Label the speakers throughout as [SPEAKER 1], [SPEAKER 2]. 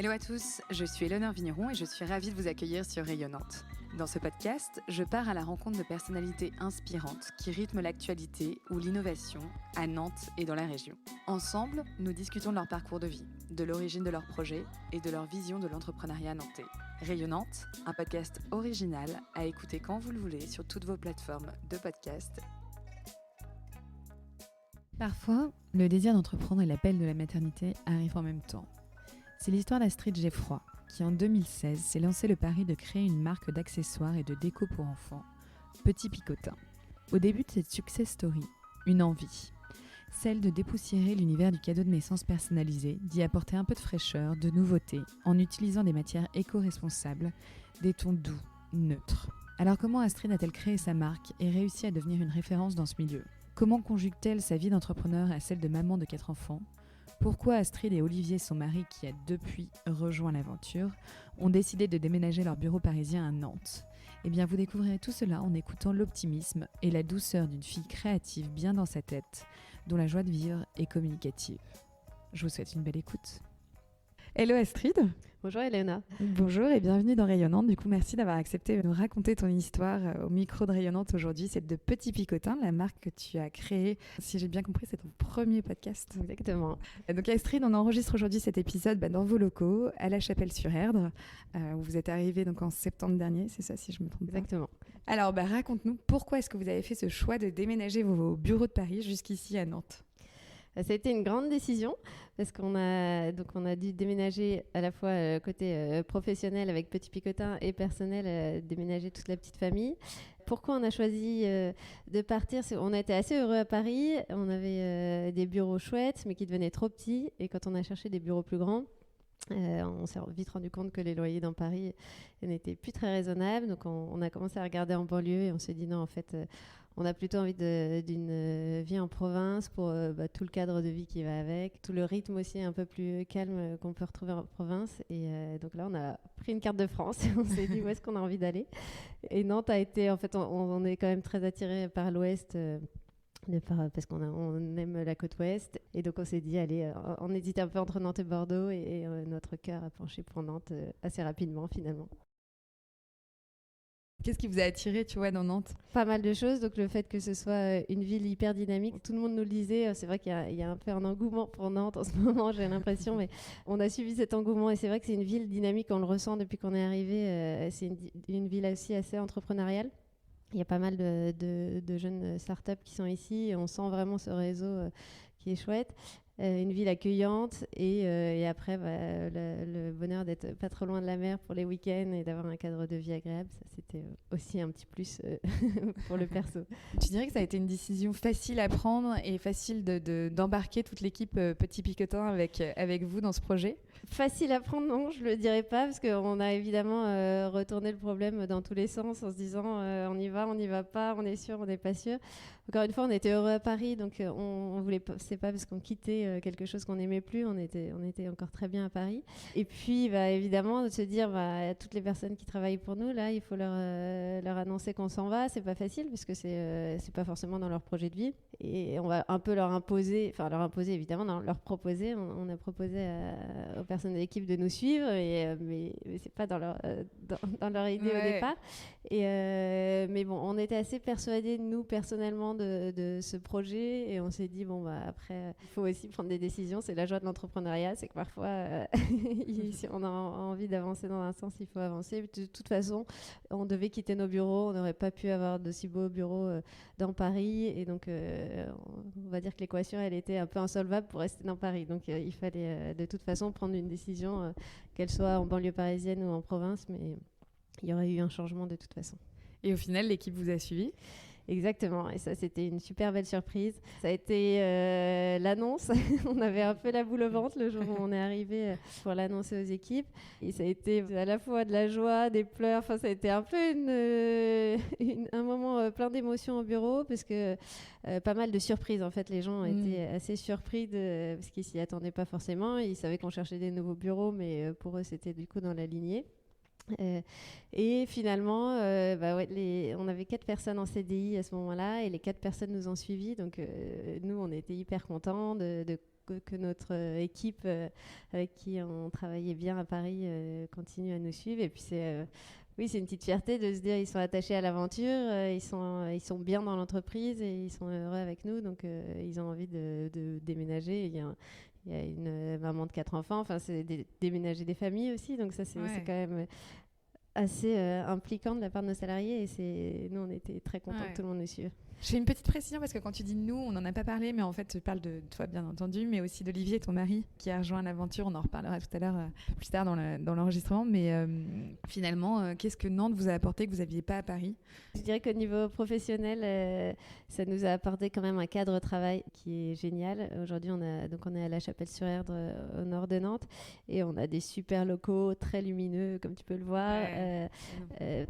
[SPEAKER 1] Hello à tous, je suis Éléonore Vigneron et je suis ravie de vous accueillir sur Rayonnante. Dans ce podcast, je pars à la rencontre de personnalités inspirantes qui rythment l'actualité ou l'innovation à Nantes et dans la région. Ensemble, nous discutons de leur parcours de vie, de l'origine de leurs projets et de leur vision de l'entrepreneuriat nantais. Rayonnante, un podcast original à écouter quand vous le voulez sur toutes vos plateformes de podcast. Parfois, le désir d'entreprendre et l'appel de la maternité arrivent en même temps. C'est l'histoire d'Astrid Geffroy, qui en 2016 s'est lancé le pari de créer une marque d'accessoires et de déco pour enfants, Petit Picotin. Au début de cette success story, une envie, celle de dépoussiérer l'univers du cadeau de naissance personnalisé, d'y apporter un peu de fraîcheur, de nouveauté, en utilisant des matières éco-responsables, des tons doux, neutres. Alors comment Astrid a-t-elle créé sa marque et réussi à devenir une référence dans ce milieu ? Comment conjugue-t-elle sa vie d'entrepreneur à celle de maman de 4 enfants ? Pourquoi Astrid et Olivier, son mari, qui a depuis rejoint l'aventure, ont décidé de déménager leur bureau parisien à Nantes ? Eh bien, vous découvrirez tout cela en écoutant l'optimisme et la douceur d'une fille créative bien dans sa tête, dont la joie de vivre est communicative. Je vous souhaite une belle écoute. Hello Astrid.
[SPEAKER 2] Bonjour Elena.
[SPEAKER 1] Bonjour et bienvenue dans Rayonnante. Du coup, merci d'avoir accepté de nous raconter ton histoire au micro de Rayonnante aujourd'hui. C'est de Petit Picotin, la marque que tu as créée. Si j'ai bien compris, c'est ton premier podcast.
[SPEAKER 2] Exactement.
[SPEAKER 1] Donc Astrid, on enregistre aujourd'hui cet épisode dans vos locaux, à La Chapelle-sur-Erdre, où vous êtes arrivée donc en septembre dernier, c'est ça si je me trompe pas.
[SPEAKER 2] Exactement.
[SPEAKER 1] Alors raconte-nous, pourquoi est-ce que vous avez fait ce choix de déménager vos bureaux de Paris jusqu'ici à Nantes ?
[SPEAKER 2] Ça a été une grande décision parce qu'on a dû déménager à la fois côté professionnel avec Petit Picotin et personnel, déménager toute la petite famille. Pourquoi on a choisi de partir ? On a été assez heureux à Paris, on avait des bureaux chouettes mais qui devenaient trop petits, et quand on a cherché des bureaux plus grands, on s'est vite rendu compte que les loyers dans Paris n'étaient plus très raisonnables. Donc on a commencé à regarder en banlieue et on s'est dit non, en fait on a plutôt envie d'une vie en province pour tout le cadre de vie qui va avec, tout le rythme aussi un peu plus calme qu'on peut retrouver en province. Et donc là, on a pris une carte de France et on s'est dit où est-ce qu'on a envie d'aller. Et Nantes a été, en fait, on est quand même très attiré par l'Ouest. Parce qu'on aime la côte ouest, et donc on s'est dit allez, on hésitait un peu entre Nantes et Bordeaux, et notre cœur a penché pour Nantes assez rapidement finalement.
[SPEAKER 1] Qu'est-ce qui vous a attiré, dans Nantes ?
[SPEAKER 2] Pas mal de choses, donc le fait que ce soit une ville hyper dynamique, tout le monde nous le disait, c'est vrai qu'il y a un peu un engouement pour Nantes en ce moment, j'ai l'impression, mais on a suivi cet engouement, et c'est vrai que c'est une ville dynamique, on le ressent depuis qu'on est arrivé, c'est une ville aussi assez entrepreneuriale. Il y a pas mal de jeunes startups qui sont ici, et on sent vraiment ce réseau qui est chouette. Une ville accueillante, et après le bonheur d'être pas trop loin de la mer pour les week-ends et d'avoir un cadre de vie agréable, ça c'était aussi un petit plus pour le perso.
[SPEAKER 1] Tu dirais que ça a été une décision facile à prendre et facile d'embarquer toute l'équipe Petit Picotin avec vous dans ce projet ?
[SPEAKER 2] Facile à prendre, non, je le dirais pas, parce qu'on a évidemment retourné le problème dans tous les sens en se disant on y va pas, on est sûr, on n'est pas sûr. Encore une fois, on était heureux à Paris, donc on voulait pas, c'est pas parce qu'on quittait quelque chose qu'on n'aimait plus, on était encore très bien à Paris. Et puis évidemment de se dire à toutes les personnes qui travaillent pour nous, là il faut leur annoncer qu'on s'en va, c'est pas facile parce que c'est pas forcément dans leur projet de vie, et on va un peu leur imposer évidemment, non, leur proposer, on a proposé aux personnes de l'équipe de nous suivre, mais c'est pas dans leur idée au départ. Mais bon, on était assez persuadés, nous, personnellement, de ce projet, et on s'est dit, après, il faut aussi prendre des décisions. C'est la joie de l'entrepreneuriat, c'est que parfois, si on a envie d'avancer dans un sens, il faut avancer. De toute façon, on devait quitter nos bureaux, on n'aurait pas pu avoir de si beaux bureaux dans Paris, et donc, on va dire que l'équation, elle était un peu insolvable pour rester dans Paris. Donc, il fallait de toute façon prendre une décision, qu'elle soit en banlieue parisienne ou en province, mais il y aurait eu un changement de toute façon.
[SPEAKER 1] Et au final, l'équipe vous a suivi ?
[SPEAKER 2] Exactement, et ça c'était une super belle surprise. Ça a été l'annonce, on avait un peu la boule au ventre le jour où on est arrivé pour l'annoncer aux équipes, et ça a été à la fois de la joie, des pleurs, enfin ça a été un peu un moment plein d'émotions au bureau, parce que pas mal de surprises en fait, les gens ont été assez surpris parce qu'ils s'y attendaient pas forcément, ils savaient qu'on cherchait des nouveaux bureaux, mais pour eux c'était du coup dans la lignée. Et finalement, on avait 4 personnes en CDI à ce moment-là, et les 4 personnes nous ont suivis. Donc nous, on était hyper contents de que notre équipe avec qui on travaillait bien à Paris continue à nous suivre. Et puis oui, c'est une petite fierté de se dire ils sont attachés à l'aventure, ils sont bien dans l'entreprise et ils sont heureux avec nous, donc ils ont envie de déménager. Il y a une maman de 4 enfants, enfin c'est déménager des familles aussi, donc ça c'est quand même assez impliquant de la part de nos salariés et nous on était très contents que tout le monde nous suive.
[SPEAKER 1] Je fais une petite précision parce que quand tu dis nous, on n'en a pas parlé, mais en fait, tu parles de toi, bien entendu, mais aussi d'Olivier, ton mari, qui a rejoint l'aventure. On en reparlera tout à l'heure, plus tard dans l'enregistrement. Mais finalement, qu'est-ce que Nantes vous a apporté que vous n'aviez pas à Paris ?
[SPEAKER 2] Je dirais qu'au niveau professionnel, ça nous a apporté quand même un cadre de travail qui est génial. Aujourd'hui, on est à La Chapelle-sur-Erdre, au nord de Nantes, et on a des super locaux très lumineux, comme tu peux le voir,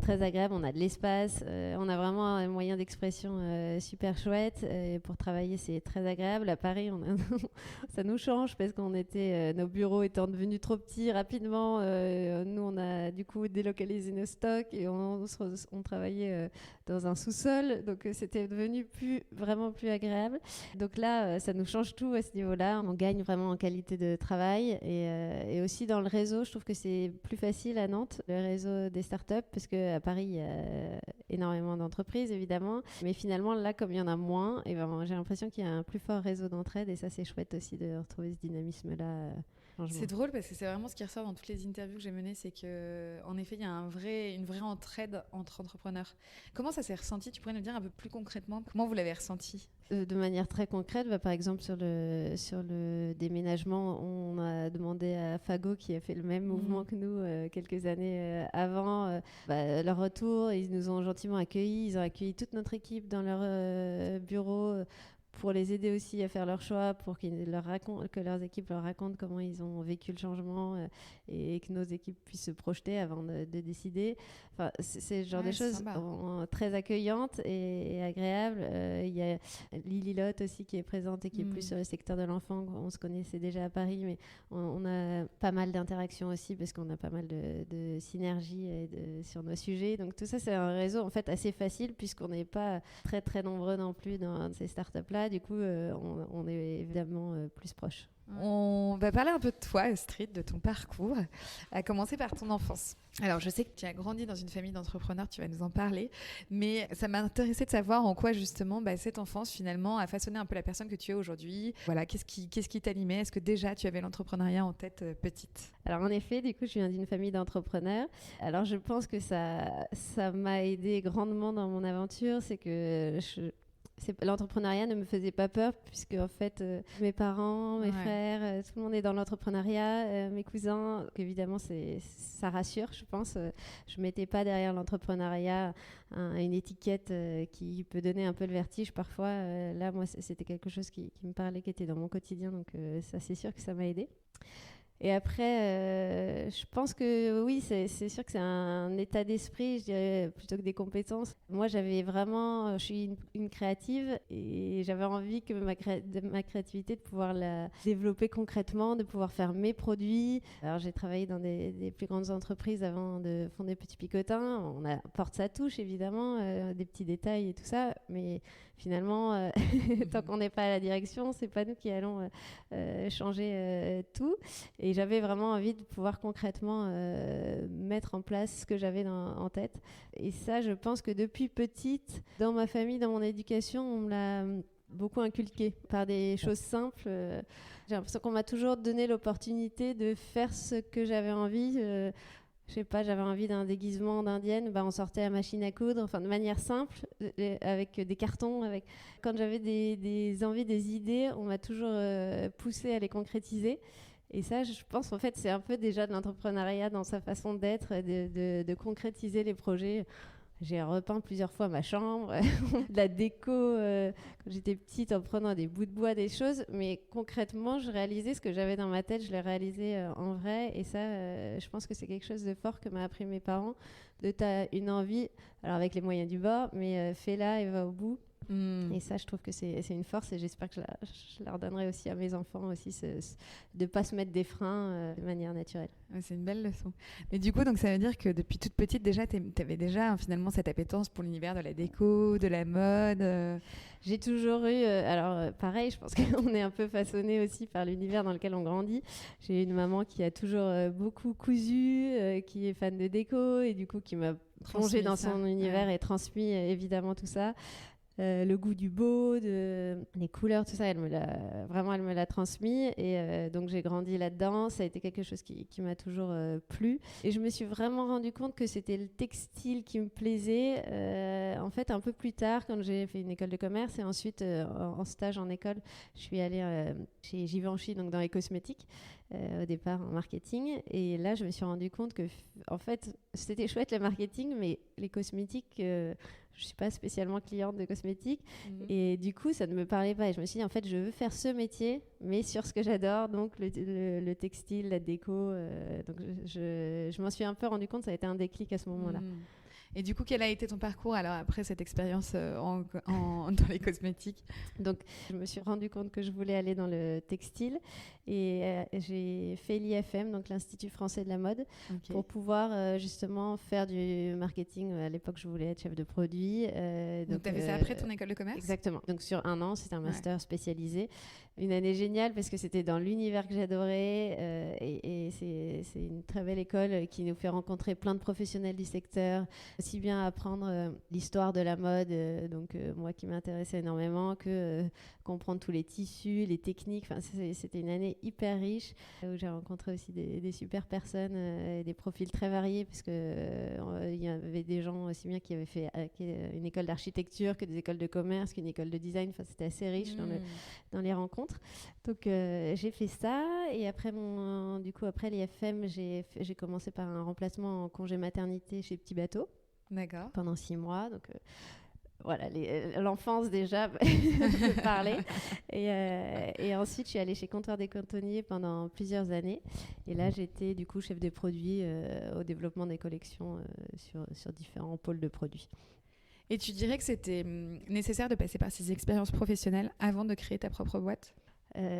[SPEAKER 2] très agréables. On a de l'espace, on a vraiment un moyen d'expression super chouette. Pour travailler, c'est très agréable. À Paris, ça nous change parce qu'on était, nos bureaux étant devenus trop petits rapidement. Nous, on a du coup délocalisé nos stocks et on travaillait dans un sous-sol. Donc, c'était devenu vraiment plus agréable. Donc là, ça nous change tout à ce niveau-là. On gagne vraiment en qualité de travail et aussi dans le réseau. Je trouve que c'est plus facile à Nantes, le réseau des startups, parce qu'à Paris, il y a énormément d'entreprises, évidemment. Mais finalement, là, comme il y en a moins, et ben, j'ai l'impression qu'il y a un plus fort réseau d'entraide et ça, c'est chouette aussi de retrouver ce dynamisme-là.
[SPEAKER 1] C'est drôle parce que c'est vraiment ce qui ressort dans toutes les interviews que j'ai menées, c'est qu'en effet, il y a une vraie entraide entre entrepreneurs. Comment ça s'est ressenti ? Tu pourrais nous dire un peu plus concrètement comment vous l'avez ressenti ?
[SPEAKER 2] De manière très concrète, par exemple sur le déménagement, on a demandé à Fago, qui a fait le même mouvement que nous quelques années avant, leur retour. Ils nous ont gentiment accueillis, ils ont accueilli toute notre équipe dans leur bureau pour les aider aussi à faire leur choix, pour que leurs équipes leur racontent comment ils ont vécu le changement et que nos équipes puissent se projeter avant de décider. Enfin, c'est ce genre de choses très accueillantes et agréables. Il y a Lily Lotte aussi qui est présente et qui est plus sur le secteur de l'enfant. On se connaissait déjà à Paris, mais on a pas mal d'interactions aussi parce qu'on a pas mal de synergies sur nos sujets. Donc tout ça, c'est un réseau en fait assez facile puisqu'on n'est pas très très nombreux non plus dans ces startups-là. Du coup, on est évidemment plus proches.
[SPEAKER 1] On va parler un peu de toi, Astrid, de ton parcours, à commencer par ton enfance. Alors, je sais que tu as grandi dans une famille d'entrepreneurs, tu vas nous en parler, mais ça m'a intéressé de savoir en quoi, justement, cette enfance, finalement, a façonné un peu la personne que tu es aujourd'hui. Voilà, qu'est-ce qui t'animait ? Est-ce que déjà, tu avais l'entrepreneuriat en tête petite ?
[SPEAKER 2] Alors, en effet, du coup, je viens d'une famille d'entrepreneurs. Alors, je pense que ça m'a aidé grandement dans mon aventure. C'est que l'entrepreneuriat ne me faisait pas peur puisque en fait mes parents, mes frères, tout le monde est dans l'entrepreneuriat, mes cousins, donc évidemment ça rassure, je pense. Je mettais pas derrière l'entrepreneuriat une étiquette qui peut donner un peu le vertige parfois. Là, moi, c'était quelque chose qui me parlait, qui était dans mon quotidien, donc ça, c'est sûr que ça m'a aidée. Et après, je pense que oui, c'est sûr que c'est un état d'esprit, je dirais, plutôt que des compétences. Moi, je suis une créative et j'avais envie que ma créativité, de pouvoir la développer concrètement, de pouvoir faire mes produits. Alors, j'ai travaillé dans des plus grandes entreprises avant de fonder Petit Picotin. On apporte sa touche, évidemment, des petits détails et tout ça, mais finalement, tant qu'on n'est pas à la direction, c'est pas nous qui allons changer tout. Et j'avais vraiment envie de pouvoir concrètement mettre en place ce que j'avais en tête. Et ça, je pense que depuis petite, dans ma famille, dans mon éducation, on me l'a beaucoup inculqué par des choses simples. J'ai l'impression qu'on m'a toujours donné l'opportunité de faire ce que j'avais envie. Je sais pas, j'avais envie d'un déguisement d'indienne, on sortait à la machine à coudre, enfin de manière simple, avec des cartons. Quand j'avais des envies, des idées, on m'a toujours poussé à les concrétiser. Et ça, je pense, en fait, c'est un peu déjà de l'entrepreneuriat dans sa façon d'être, de concrétiser les projets. J'ai repeint plusieurs fois ma chambre, de la déco quand j'étais petite en prenant des bouts de bois, des choses. Mais concrètement, je réalisais ce que j'avais dans ma tête, je l'ai réalisé en vrai. Et ça, je pense que c'est quelque chose de fort que m'a appris mes parents. T'as une envie, alors avec les moyens du bord, mais fais-la et va au bout. Et ça, je trouve que c'est une force et j'espère que je la redonnerai aussi à mes enfants aussi, de ne pas se mettre des freins de manière naturelle.
[SPEAKER 1] Ouais, c'est une belle leçon. Mais du coup, donc, ça veut dire que depuis toute petite, déjà, tu avais déjà finalement cette appétence pour l'univers de la déco, de la mode.
[SPEAKER 2] J'ai toujours eu, pareil, je pense qu'on est un peu façonné aussi par l'univers dans lequel on grandit. J'ai une maman qui a toujours beaucoup cousu, qui est fan de déco et du coup qui m'a plongée dans son univers et transmis évidemment tout ça. Le goût du beau, les couleurs, tout ça, elle me l'a transmis et donc j'ai grandi là-dedans. Ça a été quelque chose qui m'a toujours plu et je me suis vraiment rendu compte que c'était le textile qui me plaisait. En fait, un peu plus tard, quand j'ai fait une école de commerce et ensuite en stage en école, je suis allée chez Givenchy, donc dans les cosmétiques. Au départ en marketing et là je me suis rendu compte que en fait c'était chouette le marketing mais les cosmétiques je suis pas spécialement cliente de cosmétiques et du coup ça ne me parlait pas et je me suis dit en fait je veux faire ce métier mais sur ce que j'adore donc le textile, la déco donc je m'en suis un peu rendu compte, ça a été un déclic à ce moment-là.
[SPEAKER 1] Et du coup, quel a été ton parcours alors après cette expérience dans les cosmétiques?
[SPEAKER 2] Donc, je me suis rendu compte que je voulais aller dans le textile et j'ai fait l'IFM, donc l'Institut français de la mode, pour pouvoir justement faire du marketing. À l'époque, je voulais être chef de produit.
[SPEAKER 1] Donc, tu as fait ça après ton école de commerce?
[SPEAKER 2] Exactement. Donc, sur 1 an, c'était un master spécialisé. Une année géniale parce que c'était dans l'univers que j'adorais et c'est une très belle école qui nous fait rencontrer plein de professionnels du secteur, aussi bien apprendre l'histoire de la mode, donc moi qui m'intéressais énormément, que comprendre tous les tissus, les techniques. Enfin, c'était une année hyper riche où j'ai rencontré aussi des super personnes et des profils très variés parce que il y avait des gens aussi bien qui avaient fait une école d'architecture que des écoles de commerce, qu'une école de design. Enfin, c'était assez riche dans les rencontres. Donc j'ai fait ça et après après l'IFM, j'ai commencé par un remplacement en congé maternité chez Petit Bateau.
[SPEAKER 1] D'accord.
[SPEAKER 2] Pendant 6 mois. Donc voilà, l'enfance déjà peut parler. Et ensuite, je suis allée chez Comptoir des Cantonniers pendant plusieurs années. Et là, j'étais du coup chef de produit au développement des collections sur différents pôles de produits.
[SPEAKER 1] Et tu dirais que c'était nécessaire de passer par ces expériences professionnelles avant de créer ta propre boîte ?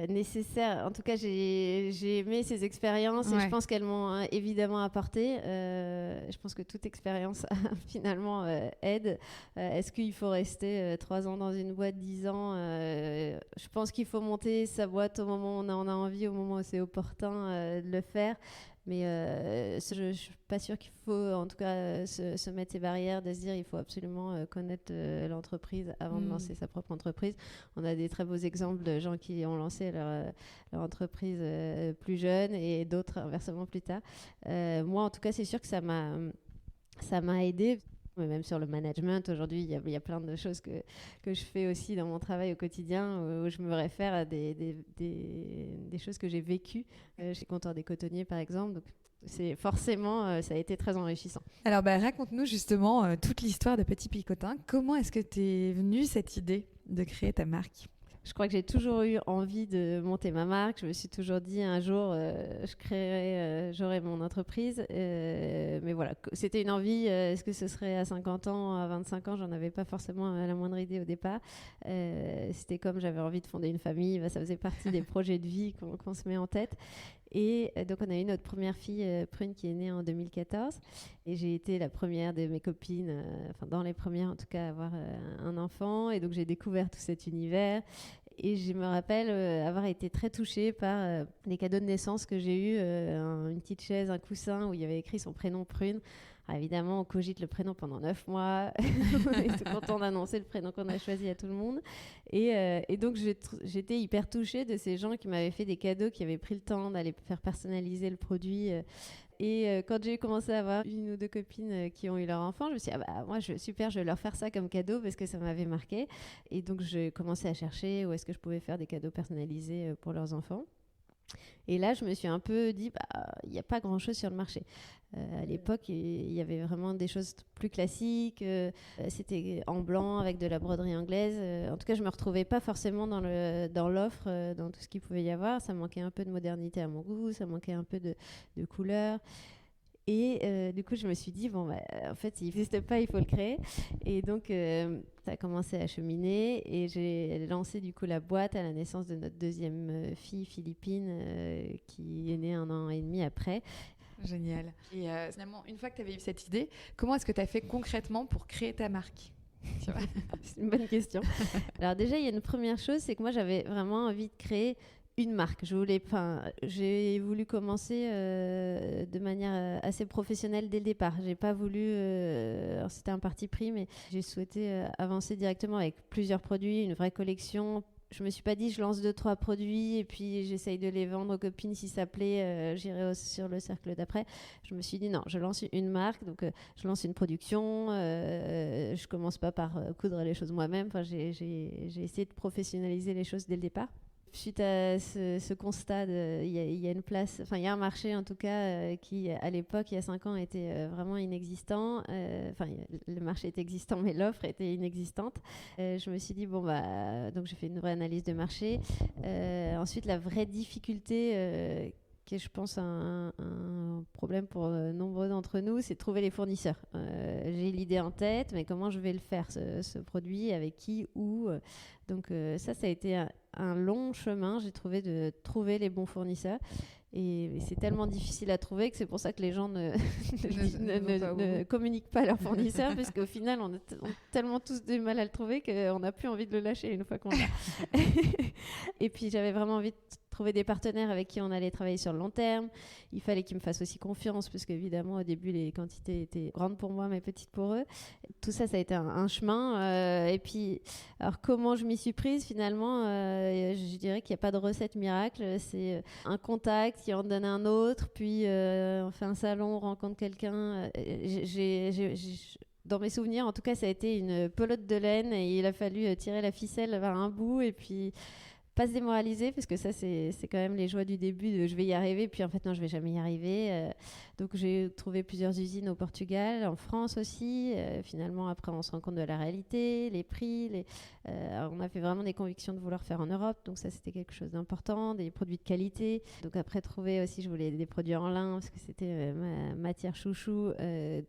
[SPEAKER 2] Nécessaire. En tout cas, j'ai aimé ces expériences et je pense qu'elles m'ont évidemment apporté. Je pense que toute expérience finalement aide. Est-ce qu'il faut rester 3 ans dans une boîte, 10 ans Je pense qu'il faut monter sa boîte au moment où on en a envie, au moment où c'est opportun de le faire. Mais je ne suis pas sûre qu'il faut en tout cas se mettre ces barrières, de se dire il faut absolument connaître l'entreprise avant de lancer sa propre entreprise. On a des très beaux exemples de gens qui ont lancé leur entreprise plus jeunes et d'autres inversement plus tard. Moi en tout cas c'est sûr que ça m'a aidée. Mais même sur le management, aujourd'hui, il y a plein de choses que je fais aussi dans mon travail au quotidien où je me réfère à des choses que j'ai vécues chez Comptoir des Cotonniers, par exemple. Donc, c'est forcément, ça a été très enrichissant.
[SPEAKER 1] Alors, raconte-nous justement toute l'histoire de Petit Picotin. Comment est-ce que t'es venue cette idée de créer ta marque ?
[SPEAKER 2] Je crois que j'ai toujours eu envie de monter ma marque. Je me suis toujours dit un jour, j'aurai mon entreprise. Mais voilà, c'était une envie. Est-ce que ce serait à 50 ans, à 25 ans ? J'en avais pas forcément la moindre idée au départ. C'était comme j'avais envie de fonder une famille. Ça faisait partie des projets de vie qu'on se met en tête. Et donc, on a eu notre première fille, Prune, qui est née en 2014. Et j'ai été la première de mes copines, dans les premières en tout cas, à avoir un enfant. Et donc, j'ai découvert tout cet univers. Et je me rappelle avoir été très touchée par les cadeaux de naissance que j'ai eus. Une petite chaise, un coussin où il y avait écrit son prénom Prune. Alors évidemment, on cogite le prénom pendant 9 mois. On est tout content d'annoncer le prénom qu'on a choisi à tout le monde. Et donc, j'étais hyper touchée de ces gens qui m'avaient fait des cadeaux, qui avaient pris le temps d'aller faire personnaliser le produit. Et quand j'ai commencé à avoir 1 ou 2 copines qui ont eu leur enfant, je me suis dit, moi, super, je vais leur faire ça comme cadeau parce que ça m'avait marqué. Et donc, j'ai commencé à chercher où est-ce que je pouvais faire des cadeaux personnalisés pour leurs enfants. Et là, je me suis un peu dit, il n'y a pas grand-chose sur le marché. À l'époque, il y avait vraiment des choses plus classiques. C'était en blanc avec de la broderie anglaise. En tout cas, je ne me retrouvais pas forcément dans l'offre, dans tout ce qu'il pouvait y avoir. Ça manquait un peu de modernité à mon goût, ça manquait un peu de couleur. Et du coup, je me suis dit, bon, bah, en fait, il n'existe pas, il faut le créer. Et donc, ça a commencé à cheminer et j'ai lancé du coup la boîte à la naissance de notre deuxième fille, Philippine, qui est née 1 an et demi après.
[SPEAKER 1] Génial. Et finalement, une fois que tu avais eu cette idée, comment est-ce que tu as fait concrètement pour créer ta marque? Tu vois.
[SPEAKER 2] C'est une bonne question. Alors déjà, il y a une première chose, c'est que moi, j'avais vraiment envie de créer une marque. J'ai voulu commencer de manière assez professionnelle dès le départ. J'ai pas voulu, alors c'était un parti pris, mais j'ai souhaité avancer directement avec plusieurs produits, une vraie collection. Je me suis pas dit je lance 2-3 produits et puis j'essaye de les vendre aux copines, si ça plaît, j'irai sur le cercle d'après. Je me suis dit non, je lance une marque, donc je lance une production, je commence pas par coudre les choses moi-même. Enfin, j'ai essayé de professionnaliser les choses dès le départ. Suite à ce constat, il y a une place, enfin il y a un marché en tout cas qui à l'époque, il y a 5 ans, était vraiment inexistant. Enfin, le marché était existant, mais l'offre était inexistante. Je me suis dit bon bah donc j'ai fait une vraie analyse de marché. Ensuite, la vraie difficulté qui est, je pense, un problème pour nombreux d'entre nous, c'est de trouver les fournisseurs. J'ai l'idée en tête, mais comment je vais le faire, ce produit, avec qui, où. Donc ça a été un long chemin, j'ai trouvé, de trouver les bons fournisseurs. Et c'est tellement difficile à trouver que c'est pour ça que les gens ne communiquent pas à leurs fournisseurs, parce qu'au final, on a tellement tous du mal à le trouver qu'on n'a plus envie de le lâcher une fois qu'on l'a. Et puis j'avais vraiment envie de trouver des partenaires avec qui on allait travailler sur le long terme. Il fallait qu'ils me fassent aussi confiance, parce qu'évidemment, au début, les quantités étaient grandes pour moi, mais petites pour eux. Tout ça, ça a été un chemin. Et puis, alors comment je m'y suis prise finalement, je dirais qu'il n'y a pas de recette miracle. C'est un contact qui en donne un autre, puis on fait un salon, on rencontre quelqu'un. Dans mes souvenirs, en tout cas, ça a été une pelote de laine et il a fallu tirer la ficelle vers un bout et puis pas se démoraliser, parce que ça, c'est quand même les joies du début de je vais y arriver, puis en fait, non, je vais jamais y arriver. Donc, j'ai trouvé plusieurs usines au Portugal, en France aussi. Finalement, après, on se rend compte de la réalité, les prix. On a fait vraiment des convictions de vouloir faire en Europe, donc ça, c'était quelque chose d'important, des produits de qualité. Donc, après, trouver aussi, je voulais des produits en lin, parce que c'était ma matière chouchou.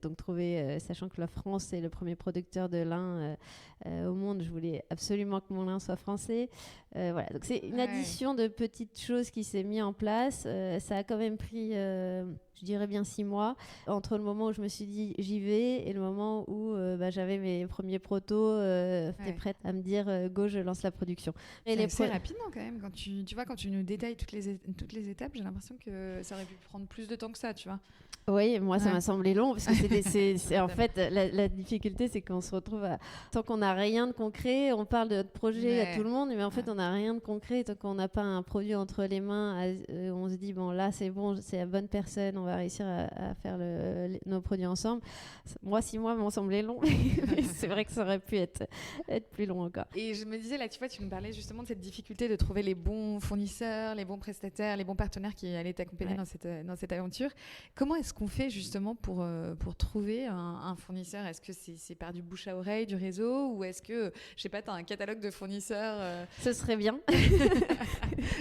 [SPEAKER 2] Donc, trouver, sachant que la France est le premier producteur de lin au monde, je voulais absolument que mon lin soit français. Voilà, donc c'est une addition de petites choses qui s'est mis en place. Ça a quand même pris, je dirais bien 6 mois, entre le moment où je me suis dit j'y vais et le moment où j'avais mes premiers protos, t'es prête à me dire go, je lance la production.
[SPEAKER 1] Et c'est rapidement quand même, quand tu vois, quand tu nous détailles toutes les étapes, j'ai l'impression que ça aurait pu prendre plus de temps que ça, tu vois.
[SPEAKER 2] Oui, moi ça m'a semblé long, parce que c'est en fait la difficulté, c'est qu'on se retrouve tant qu'on n'a rien de concret, on parle de notre projet à tout le monde, mais en fait on n'a rien de concret tant qu'on n'a pas un produit entre les mains. On se dit bon, là c'est bon, c'est la bonne personne, on va réussir à faire nos produits ensemble. Moi 6 mois m'ont semblé long, mais c'est vrai que ça aurait pu être plus long encore.
[SPEAKER 1] Et je me disais là, tu vois, tu nous parlais justement de cette difficulté de trouver les bons fournisseurs, les bons prestataires, les bons partenaires qui allaient t'accompagner dans cette aventure. Comment est-ce qu'on fait justement pour trouver un fournisseur? Est-ce que c'est par du bouche à oreille, du réseau, ou est-ce que, je sais pas, tu as un catalogue de fournisseurs
[SPEAKER 2] Ce serait bien.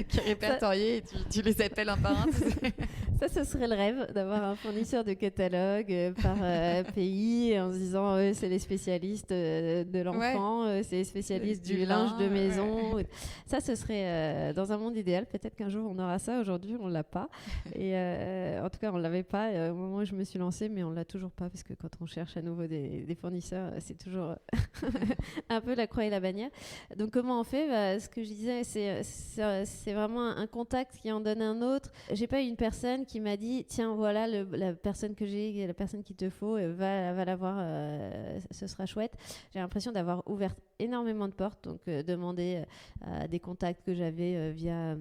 [SPEAKER 1] qui est répertorié et tu les appelles un par un?
[SPEAKER 2] Ça, ce serait le rêve, d'avoir un fournisseur de catalogue par pays, en se disant c'est les spécialistes de l'enfant, c'est les spécialistes du linge de maison. Ça, ce serait dans un monde idéal. Peut-être qu'un jour on aura ça. Aujourd'hui, on l'a pas. Et en tout cas, on l'avait pas au moment où je me suis lancée, mais on l'a toujours pas, parce que quand on cherche à nouveau des fournisseurs, c'est toujours un peu la croix et la bannière. Donc, comment on fait? Ce que je disais, c'est vraiment un contact qui en donne un autre. J'ai pas eu une personne qui m'a dit tiens, voilà la personne que j'ai, la personne qu'il te faut, va la voir, ce sera chouette. J'ai l'impression d'avoir ouvert énormément de portes, donc demander à des contacts que j'avais via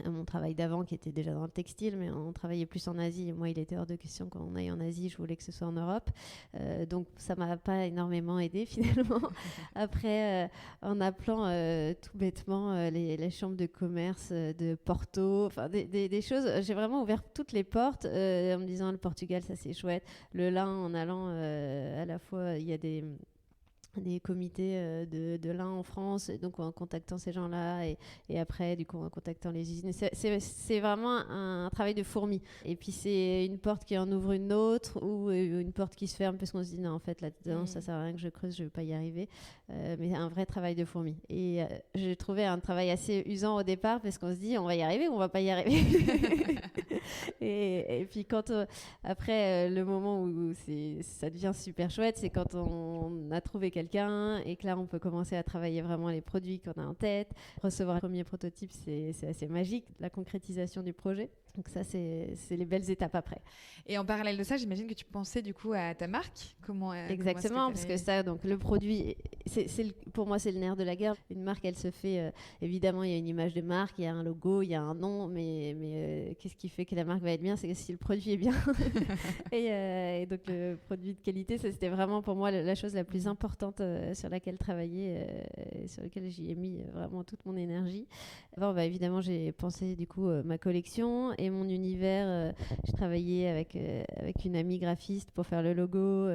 [SPEAKER 2] mon travail d'avant, qui était déjà dans le textile, mais on travaillait plus en Asie. Moi, il était hors de question qu'on aille en Asie, je voulais que ce soit en Europe. Donc, ça ne m'a pas énormément aidée, finalement. Après, en appelant tout bêtement les chambres de commerce de Porto, enfin des choses, j'ai vraiment ouvert toutes les portes en me disant le Portugal, ça c'est chouette. Le lin, en allant à la fois, il y a des des comités de lin en France, et donc en contactant ces gens-là et après du coup en contactant les usines. C'est vraiment un travail de fourmi. Et puis c'est une porte qui en ouvre une autre ou une porte qui se ferme parce qu'on se dit non en fait là-dedans ça sert à rien que je creuse, je vais pas y arriver. Mais un vrai travail de fourmi. Et j'ai trouvé un travail assez usant au départ parce qu'on se dit on va y arriver ou on va pas y arriver. Et puis quand après le moment où ça devient super chouette, c'est quand on a trouvé quelqu'un et que là on peut commencer à travailler vraiment les produits qu'on a en tête. Recevoir un premier prototype, c'est assez magique, la concrétisation du projet. Donc ça, c'est les belles étapes après.
[SPEAKER 1] Et en parallèle de ça, j'imagine que tu pensais du coup à ta marque.
[SPEAKER 2] Exactement, parce que ça, donc le produit, pour moi, c'est le nerf de la guerre. Une marque, elle se fait, évidemment, il y a une image de marque, il y a un logo, il y a un nom, mais qu'est-ce qui fait que la marque va être bien? C'est si le produit est bien. et donc le produit de qualité, ça, c'était vraiment pour moi la chose la plus importante sur laquelle travailler, sur laquelle j'y ai mis vraiment toute mon énergie. Bon, évidemment, j'ai pensé du coup ma collection et mon univers. J'ai travaillé avec une amie graphiste pour faire le logo.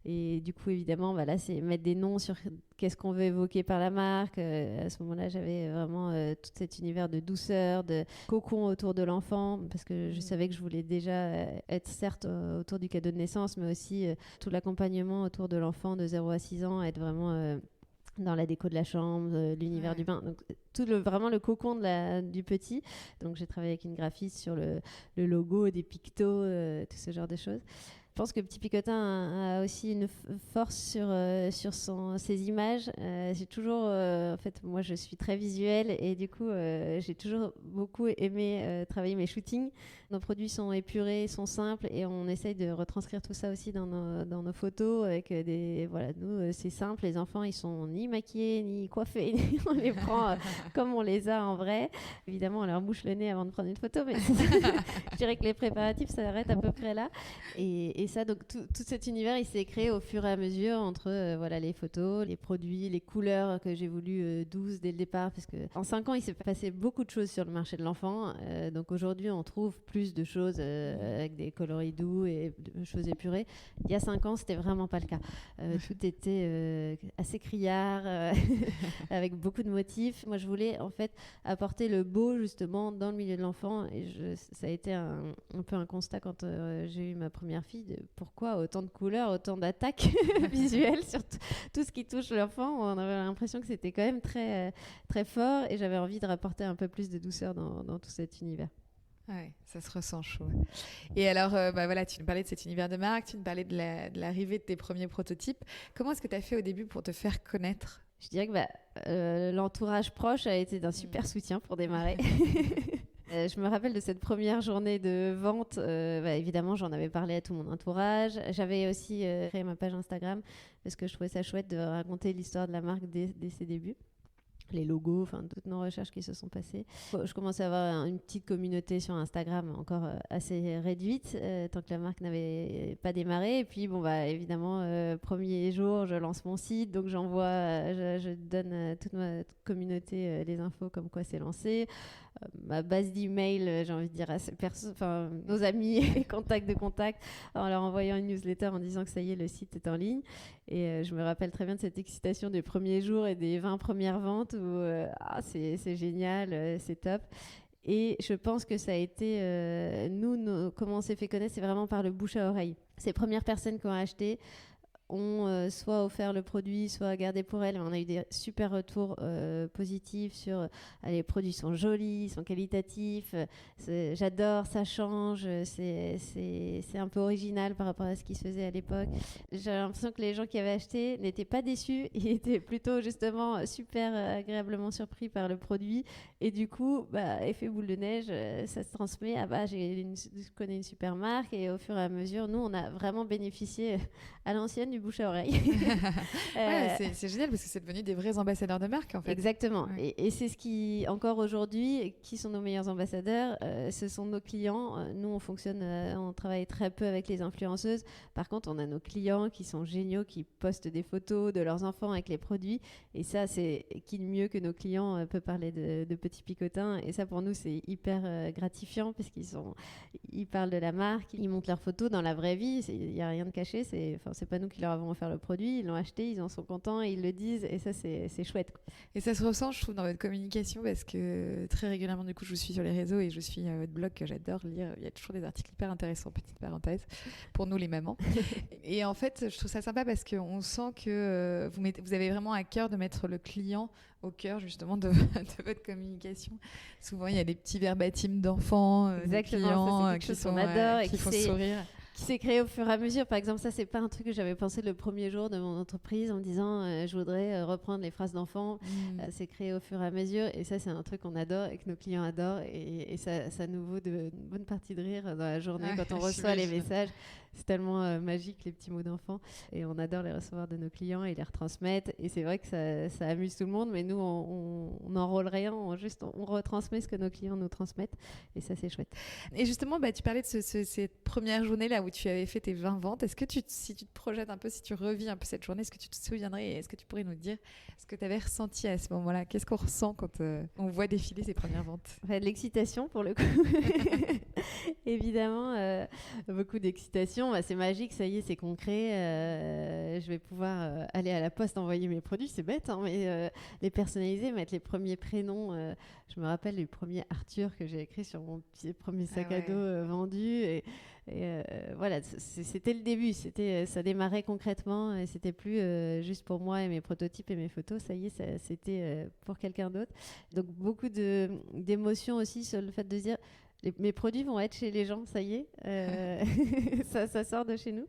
[SPEAKER 2] Et du coup, évidemment, là, c'est mettre des noms sur qu'est-ce qu'on veut évoquer par la marque. À ce moment-là, j'avais vraiment tout cet univers de douceur, de cocon autour de l'enfant, parce que je savais que je voulais déjà être certes autour du cadeau de naissance, mais aussi tout l'accompagnement autour de l'enfant de 0 à 6 ans, être vraiment... dans la déco de la chambre, l'univers du bain, donc vraiment le cocon du petit. Donc j'ai travaillé avec une graphiste sur le logo, des pictos, tout ce genre de choses. Je pense que Petit Picotin a aussi une force sur ses images. J'ai toujours, en fait, moi je suis très visuelle et du coup j'ai toujours beaucoup aimé travailler mes shootings. Nos produits sont épurés, sont simples et on essaye de retranscrire tout ça aussi dans nos photos avec nous c'est simple, les enfants ils sont ni maquillés ni coiffés, on les prend comme on les a en vrai. Évidemment on leur bouche le nez avant de prendre une photo, mais je dirais que les préparatifs ça arrête à peu près là. Et ça, donc tout cet univers il s'est créé au fur et à mesure entre les photos, les produits, les couleurs que j'ai voulu douces dès le départ, parce que en 5 ans il s'est passé beaucoup de choses sur le marché de l'enfant. Donc aujourd'hui on trouve plus de choses avec des coloris doux et de choses épurées. Il y a 5 ans, c'était vraiment pas le cas. Tout était assez criard, avec beaucoup de motifs. Moi, je voulais en fait apporter le beau justement dans le milieu de l'enfant. Et ça a été un peu un constat quand j'ai eu ma première fille. Pourquoi autant de couleurs, autant d'attaques visuelles sur tout ce qui touche l'enfant? On avait l'impression que c'était quand même très, très fort et j'avais envie de rapporter un peu plus de douceur dans tout cet univers.
[SPEAKER 1] Ouais, ça se ressent chaud. Et alors, tu nous parlais de cet univers de marque, tu nous parlais de l'arrivée de tes premiers prototypes. Comment est-ce que tu as fait au début pour te faire connaître?
[SPEAKER 2] Je dirais que l'entourage proche a été d'un super soutien pour démarrer. Je me rappelle de cette première journée de vente. Évidemment, j'en avais parlé à tout mon entourage. J'avais aussi créé ma page Instagram parce que je trouvais ça chouette de raconter l'histoire de la marque dès ses débuts. Les logos, toutes nos recherches qui se sont passées. Je commençais à avoir une petite communauté sur Instagram encore assez réduite, tant que la marque n'avait pas démarré. Et puis, évidemment, premier jour, je lance mon site, donc je donne à toute ma communauté les infos comme quoi c'est lancé. Ma base d'email, j'ai envie de dire à nos amis et contacts de contacts, en leur envoyant une newsletter en disant que ça y est, le site est en ligne. Et je me rappelle très bien de cette excitation des premiers jours et des 20 premières ventes où c'est génial, c'est top. Et je pense que ça a été, comment on s'est fait connaître, c'est vraiment par le bouche à oreille. Ces premières personnes qui ont acheté ont soit offert le produit, soit gardé pour elles. On a eu des super retours positifs sur les produits sont jolis, ils sont qualitatifs, j'adore, ça change, c'est un peu original par rapport à ce qui se faisait à l'époque. J'ai l'impression que les gens qui avaient acheté n'étaient pas déçus, ils étaient plutôt justement super agréablement surpris par le produit et du coup, effet boule de neige, ça se transmet. Je connais une super marque et au fur et à mesure, nous, on a vraiment bénéficié à l'ancienne du bouche à oreille.
[SPEAKER 1] C'est génial parce que c'est devenu des vrais ambassadeurs de marque en fait.
[SPEAKER 2] Exactement. Ouais. Et c'est ce qui, encore aujourd'hui, qui sont nos meilleurs ambassadeurs, ce sont nos clients. Nous, on travaille très peu avec les influenceuses. Par contre, on a nos clients qui sont géniaux, qui postent des photos de leurs enfants avec les produits. Et ça, c'est qui de mieux que nos clients peut parler de Petit Picotin. Et ça, pour nous, c'est hyper gratifiant parce ils parlent de la marque, ils montrent leurs photos dans la vraie vie. Il n'y a rien de caché. C'est pas nous qui leur leur avons offert le produit, ils l'ont acheté, ils en sont contents, ils le disent, et ça, c'est chouette, quoi.
[SPEAKER 1] Et ça se ressent, je trouve, dans votre communication, parce que très régulièrement, du coup, je vous suis sur les réseaux et je suis votre blog que j'adore lire. Il y a toujours des articles hyper intéressants, petite parenthèse, pour nous les mamans. Et en fait, je trouve ça sympa parce qu'on sent que vous avez vraiment à cœur de mettre le client au cœur, justement, de votre communication. Souvent, il y a des petits verbatim d'enfants, des clients qui font sourire.
[SPEAKER 2] Qui s'est créé au fur et à mesure. Par exemple, ça, c'est pas un truc que j'avais pensé le premier jour de mon entreprise en me disant je voudrais reprendre les phrases d'enfants. C'est créé au fur et à mesure. Et ça, c'est un truc qu'on adore et que nos clients adorent. Et ça nous vaut une bonne partie de rire dans la journée quand on reçoit les messages. C'est tellement magique, les petits mots d'enfants. Et on adore les recevoir de nos clients et les retransmettre. Et c'est vrai que ça amuse tout le monde. Mais nous, on n'enrôle rien. On retransmet ce que nos clients nous transmettent. Et ça, c'est chouette.
[SPEAKER 1] Et justement, tu parlais de cette première journée-là où tu avais fait tes 20 ventes. Est-ce que si tu te projettes un peu, si tu revis un peu cette journée, est-ce que tu te souviendrais et est-ce que tu pourrais nous dire ce que tu avais ressenti à ce moment-là? Qu'est-ce qu'on ressent quand on voit défiler ces premières ventes?
[SPEAKER 2] De l'excitation, pour le coup. Évidemment, beaucoup d'excitation. C'est magique, ça y est, c'est concret. Je vais pouvoir aller à la poste envoyer mes produits. C'est bête, hein, mais les personnaliser, mettre les premiers prénoms. Je me rappelle du premier Arthur que j'ai écrit sur mon premier sac à dos vendu. Et voilà, c'était le début. Ça démarrait concrètement. Et c'était plus juste pour moi et mes prototypes et mes photos. Ça y est, c'était pour quelqu'un d'autre. Donc beaucoup d'émotions aussi sur le fait de dire mes produits vont être chez les gens, ça y est, ça sort de chez nous.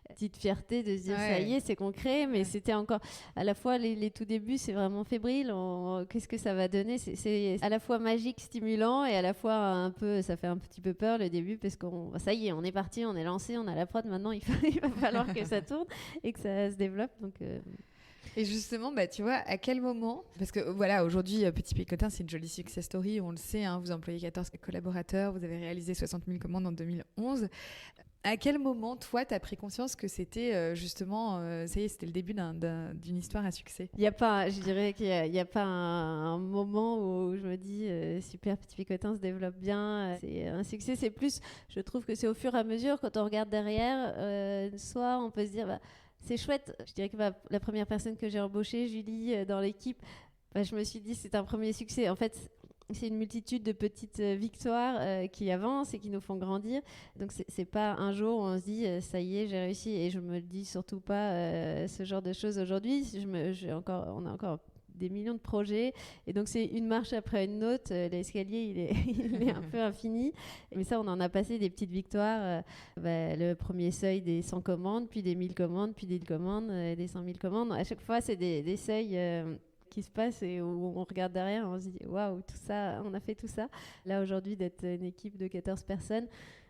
[SPEAKER 2] Petite fierté de se dire ça y est, c'est concret, mais c'était encore à la fois les tout débuts, c'est vraiment fébrile. Qu'est-ce que ça va donner? C'est à la fois magique, stimulant, et à la fois ça fait un petit peu peur le début parce ça y est, on est parti, on est lancé, on a la prod. Maintenant, il va falloir que ça tourne et que ça se développe. Donc
[SPEAKER 1] Et justement, tu vois, à quel moment, parce que voilà, aujourd'hui, Petit Picotin, c'est une jolie success story, on le sait, hein, vous employez 14 collaborateurs, vous avez réalisé 60 000 commandes en 2011. À quel moment, toi, tu as pris conscience que c'était justement, ça y est, c'était le début d'une histoire à succès?
[SPEAKER 2] Je dirais qu'il n'y a pas un moment où je me dis super, Petit Picotin se développe bien, c'est un succès. C'est plus, je trouve que c'est au fur et à mesure, quand on regarde derrière, soit on peut se dire c'est chouette. Je dirais que la première personne que j'ai embauchée, Julie, dans l'équipe, je me suis dit c'est un premier succès. En fait, c'est une multitude de petites victoires qui avancent et qui nous font grandir. Donc c'est pas un jour où on se dit ça y est, j'ai réussi. Et je me le dis surtout pas ce genre de choses aujourd'hui. On a encore des millions de projets, et donc c'est une marche après une autre. L'escalier il est un peu infini, mais ça, on en a passé des petites victoires. Le premier seuil des 100 commandes, puis des 1000 commandes, puis des commandes, des 100 000 commandes. À chaque fois, c'est des seuils qui se passent et où on regarde derrière et on se dit waouh, tout ça, on a fait tout ça. Là aujourd'hui, d'être une équipe de 14 personnes,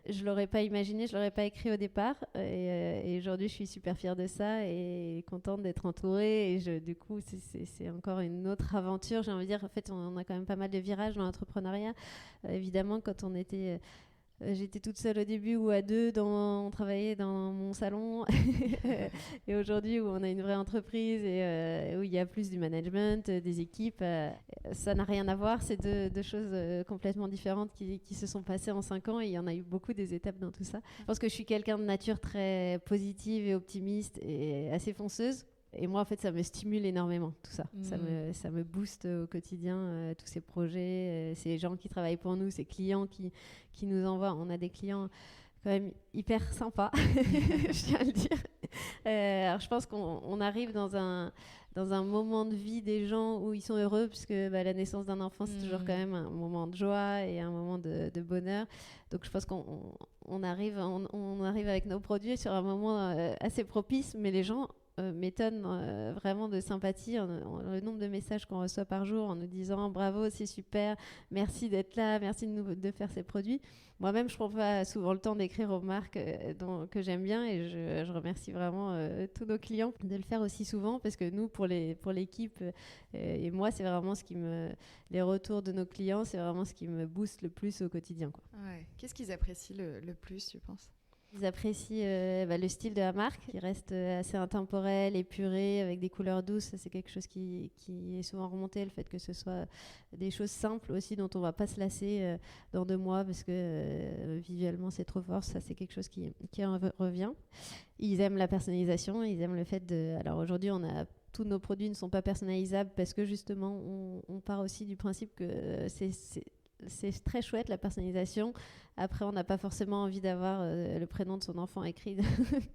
[SPEAKER 2] je l'aurais pas imaginé, je l'aurais pas écrit au départ, et aujourd'hui je suis super fière de ça et contente d'être entourée, et du coup c'est encore une autre aventure, j'ai envie de dire. En fait, on a quand même pas mal de virages dans l'entrepreneuriat. Évidemment, quand j'étais toute seule au début ou à deux, on travaillait dans mon salon. Et aujourd'hui, où on a une vraie entreprise et où il y a plus du management, des équipes, ça n'a rien à voir. C'est deux choses complètement différentes qui se sont passées en 5 ans, et il y en a eu beaucoup des étapes dans tout ça. Je pense que je suis quelqu'un de nature très positive et optimiste et assez fonceuse. Et moi, en fait, ça me stimule énormément, tout ça. Ça me booste au quotidien, tous ces projets, ces gens qui travaillent pour nous, ces clients qui nous envoient. On a des clients quand même hyper sympas, je tiens à le dire. Alors, je pense qu'on arrive dans un moment de vie des gens où ils sont heureux, puisque la naissance d'un enfant, c'est toujours quand même un moment de joie et un moment de bonheur. Donc, je pense qu'on arrive avec nos produits sur un moment assez propice, mais les gens m'étonne vraiment de sympathie, le nombre de messages qu'on reçoit par jour en nous disant bravo, c'est super, merci d'être là, merci de faire ces produits. Moi-même, je prends pas souvent le temps d'écrire aux marques que j'aime bien, et je remercie vraiment tous nos clients de le faire aussi souvent, parce que nous, pour l'équipe et moi, c'est vraiment les retours de nos clients, c'est vraiment ce qui me booste le plus au quotidien, quoi.
[SPEAKER 1] Ouais. Qu'est-ce qu'ils apprécient le plus, tu penses?
[SPEAKER 2] Ils apprécient le style de la marque, qui reste assez intemporel, épuré, avec des couleurs douces. Ça, c'est quelque chose qui est souvent remonté, le fait que ce soit des choses simples aussi, dont on ne va pas se lasser dans 2 mois, parce que visuellement, c'est trop fort. Ça, c'est quelque chose qui revient. Ils aiment la personnalisation, ils aiment le fait de... Alors aujourd'hui, tous nos produits ne sont pas personnalisables parce que justement, on part aussi du principe que c'est très chouette la personnalisation. Après, on n'a pas forcément envie d'avoir le prénom de son enfant écrit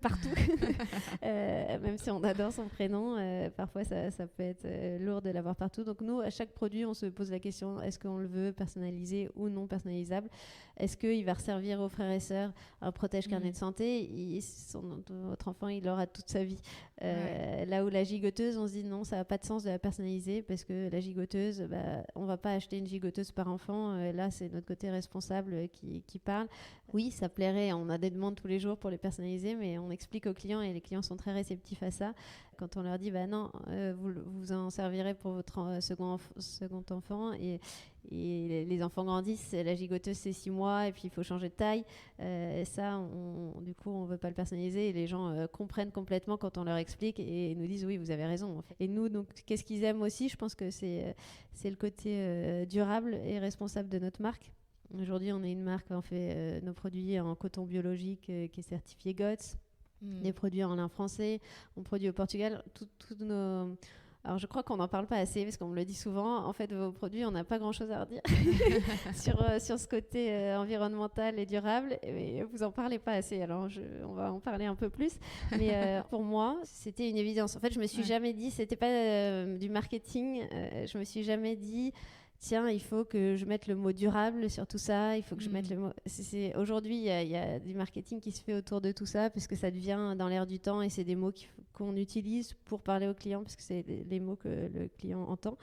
[SPEAKER 2] partout. Même si on adore son prénom, parfois ça peut être lourd de l'avoir partout. Donc nous, à chaque produit, on se pose la question, est-ce qu'on le veut personnalisé ou non personnalisable? Est-ce qu'il va resservir aux frères et sœurs un protège carnet de santé? Votre enfant, il l'aura toute sa vie. Là où la gigoteuse, on se dit non, ça n'a pas de sens de la personnaliser, parce que la gigoteuse, on ne va pas acheter une gigoteuse par enfant. Là, c'est notre côté responsable qui parle. Oui, ça plairait, on a des demandes tous les jours pour les personnaliser, mais on explique aux clients et les clients sont très réceptifs à ça. Quand on leur dit, non, vous en servirez pour votre second enfant, et les enfants grandissent, la gigoteuse c'est 6 mois et puis il faut changer de taille. Ça, du coup, on ne veut pas le personnaliser, et les gens comprennent complètement quand on leur explique et nous disent oui, vous avez raison. En fait. Et nous, donc, qu'est-ce qu'ils aiment aussi? Je pense que c'est le côté durable et responsable de notre marque. Aujourd'hui, on est une marque, on fait nos produits en coton biologique qui est certifié GOTS, des produits en lin français, on produit au Portugal. Alors, je crois qu'on n'en parle pas assez parce qu'on me le dit souvent. En fait, vos produits, on n'a pas grand-chose à redire sur ce côté environnemental et durable. Mais vous n'en parlez pas assez. Alors, on va en parler un peu plus. Mais pour moi, c'était une évidence. En fait, je me suis jamais dit, c'était pas du marketing. Je me suis jamais dit, tiens, il faut que je mette le mot durable sur tout ça, il faut que je mette le mot... Aujourd'hui, il y a du marketing qui se fait autour de tout ça, parce que ça devient dans l'air du temps, et c'est des mots qu'on utilise pour parler au client, parce que c'est les mots que le client entend.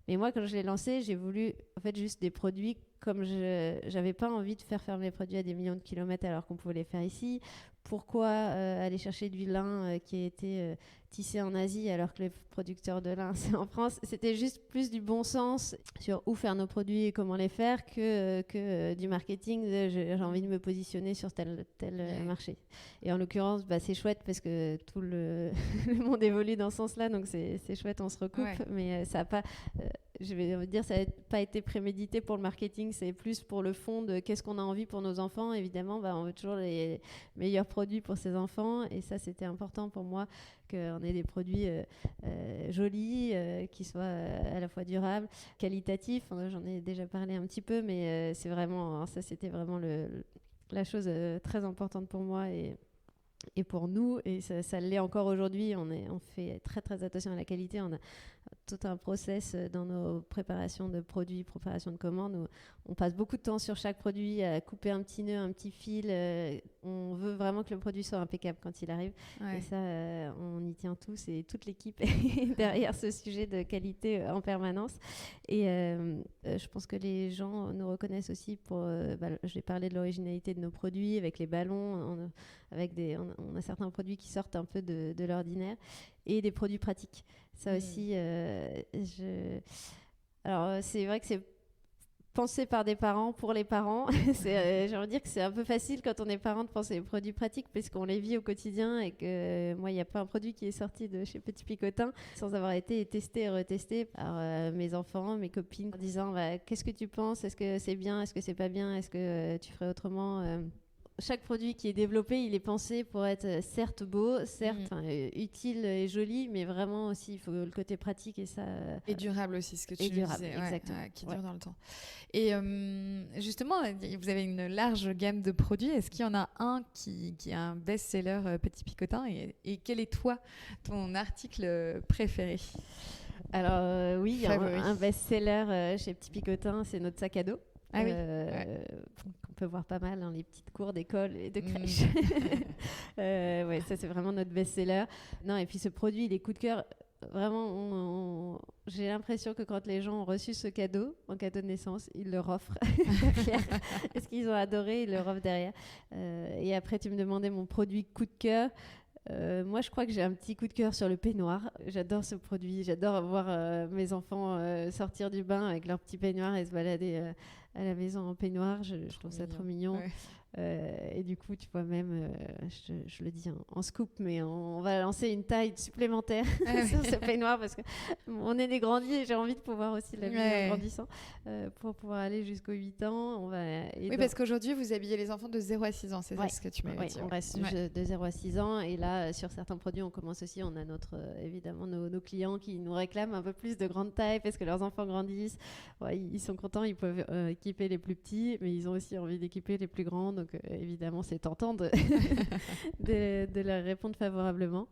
[SPEAKER 2] Mais moi, quand je l'ai lancé, j'ai voulu en fait juste des produits comme je n'avais pas envie de faire mes produits à des millions de kilomètres alors qu'on pouvait les faire ici. Pourquoi aller chercher du lin qui a été tissé en Asie alors que les producteurs de lin, c'est en France? C'était juste plus du bon sens sur où faire nos produits et comment les faire que du marketing. J'ai envie de me positionner sur tel marché. Et en l'occurrence, c'est chouette parce que tout le monde évolue dans ce sens-là, donc c'est chouette, on se recoupe. Mais ça n'a pas... je vais dire, ça n'a pas été prémédité pour le marketing, c'est plus pour le fond de qu'est-ce qu'on a envie pour nos enfants. Évidemment, on veut toujours les meilleurs produits pour ses enfants, et ça, c'était important pour moi qu'on ait des produits jolis, qui soient à la fois durables, qualitatifs. J'en ai déjà parlé un petit peu, mais c'est vraiment, ça, c'était vraiment la chose très importante pour moi et pour nous, et ça l'est encore aujourd'hui. On fait très très attention à la qualité. On a tout un process dans nos préparations de produits, préparation de commandes, où on passe beaucoup de temps sur chaque produit à couper un petit nœud, un petit fil. On veut vraiment que le produit soit impeccable quand il arrive. Et ça, on y tient tous, et toute l'équipe est derrière ce sujet de qualité en permanence. Et je pense que les gens nous reconnaissent aussi pour... j'ai parlé de l'originalité de nos produits avec les ballons, on a certains produits qui sortent un peu de l'ordinaire, et des produits pratiques. Ça aussi, alors c'est vrai que c'est pensé par des parents pour les parents. J'ai envie de dire que c'est un peu facile quand on est parent de penser aux produits pratiques, parce qu'on les vit au quotidien, et que moi, il n'y a pas un produit qui est sorti de chez Petit Picotin sans avoir été testé et retesté par mes enfants, mes copines, en disant qu'est-ce que tu penses, est-ce que c'est bien, est-ce que c'est pas bien, est-ce que tu ferais autrement. Chaque produit qui est développé, il est pensé pour être certes beau, certes utile et joli, mais vraiment aussi, il faut le côté pratique, et ça...
[SPEAKER 1] Et durable aussi, ce que tu disais.
[SPEAKER 2] Exactement.
[SPEAKER 1] Qui dure dans le temps. Et justement, vous avez une large gamme de produits. Est-ce qu'il y en a un qui est un best-seller Petit Picotin, et quel est toi, ton article préféré?
[SPEAKER 2] Alors oui, il y a un best-seller chez Petit Picotin, c'est notre sac à dos. On peut voir pas mal dans les petites cours d'école et de crèche. Ça c'est vraiment notre best-seller. Non, et puis ce produit, il est coup de cœur. Vraiment, j'ai l'impression que quand les gens ont reçu ce cadeau, en cadeau de naissance, ils leur offrent derrière. Est-ce qu'ils ont adoré, ils leur offrent derrière. Et après, tu me demandais mon produit coup de cœur. Moi, je crois que j'ai un petit coup de cœur sur le peignoir. J'adore ce produit. J'adore voir mes enfants sortir du bain avec leur petit peignoir et se balader à la maison en peignoir. Je trouve ça trop mignon. Et du coup, tu vois, même, je le dis en scoop, mais on va lancer une taille supplémentaire sur ce peignoir parce qu'on est des grandis et j'ai envie de pouvoir aussi l'habiller en grandissant pour pouvoir aller jusqu'aux 8 ans.
[SPEAKER 3] Parce qu'aujourd'hui, vous habillez les enfants de 0 à 6 ans, c'est ça ce que tu m'avais dit.
[SPEAKER 2] On reste de 0 à 6 ans. Et là, sur certains produits, on commence aussi, on a évidemment nos clients qui nous réclament un peu plus de grande taille parce que leurs enfants grandissent. Ils sont contents, ils peuvent équiper les plus petits, mais ils ont aussi envie d'équiper les plus grands. Donc évidemment, c'est tentant de leur répondre favorablement.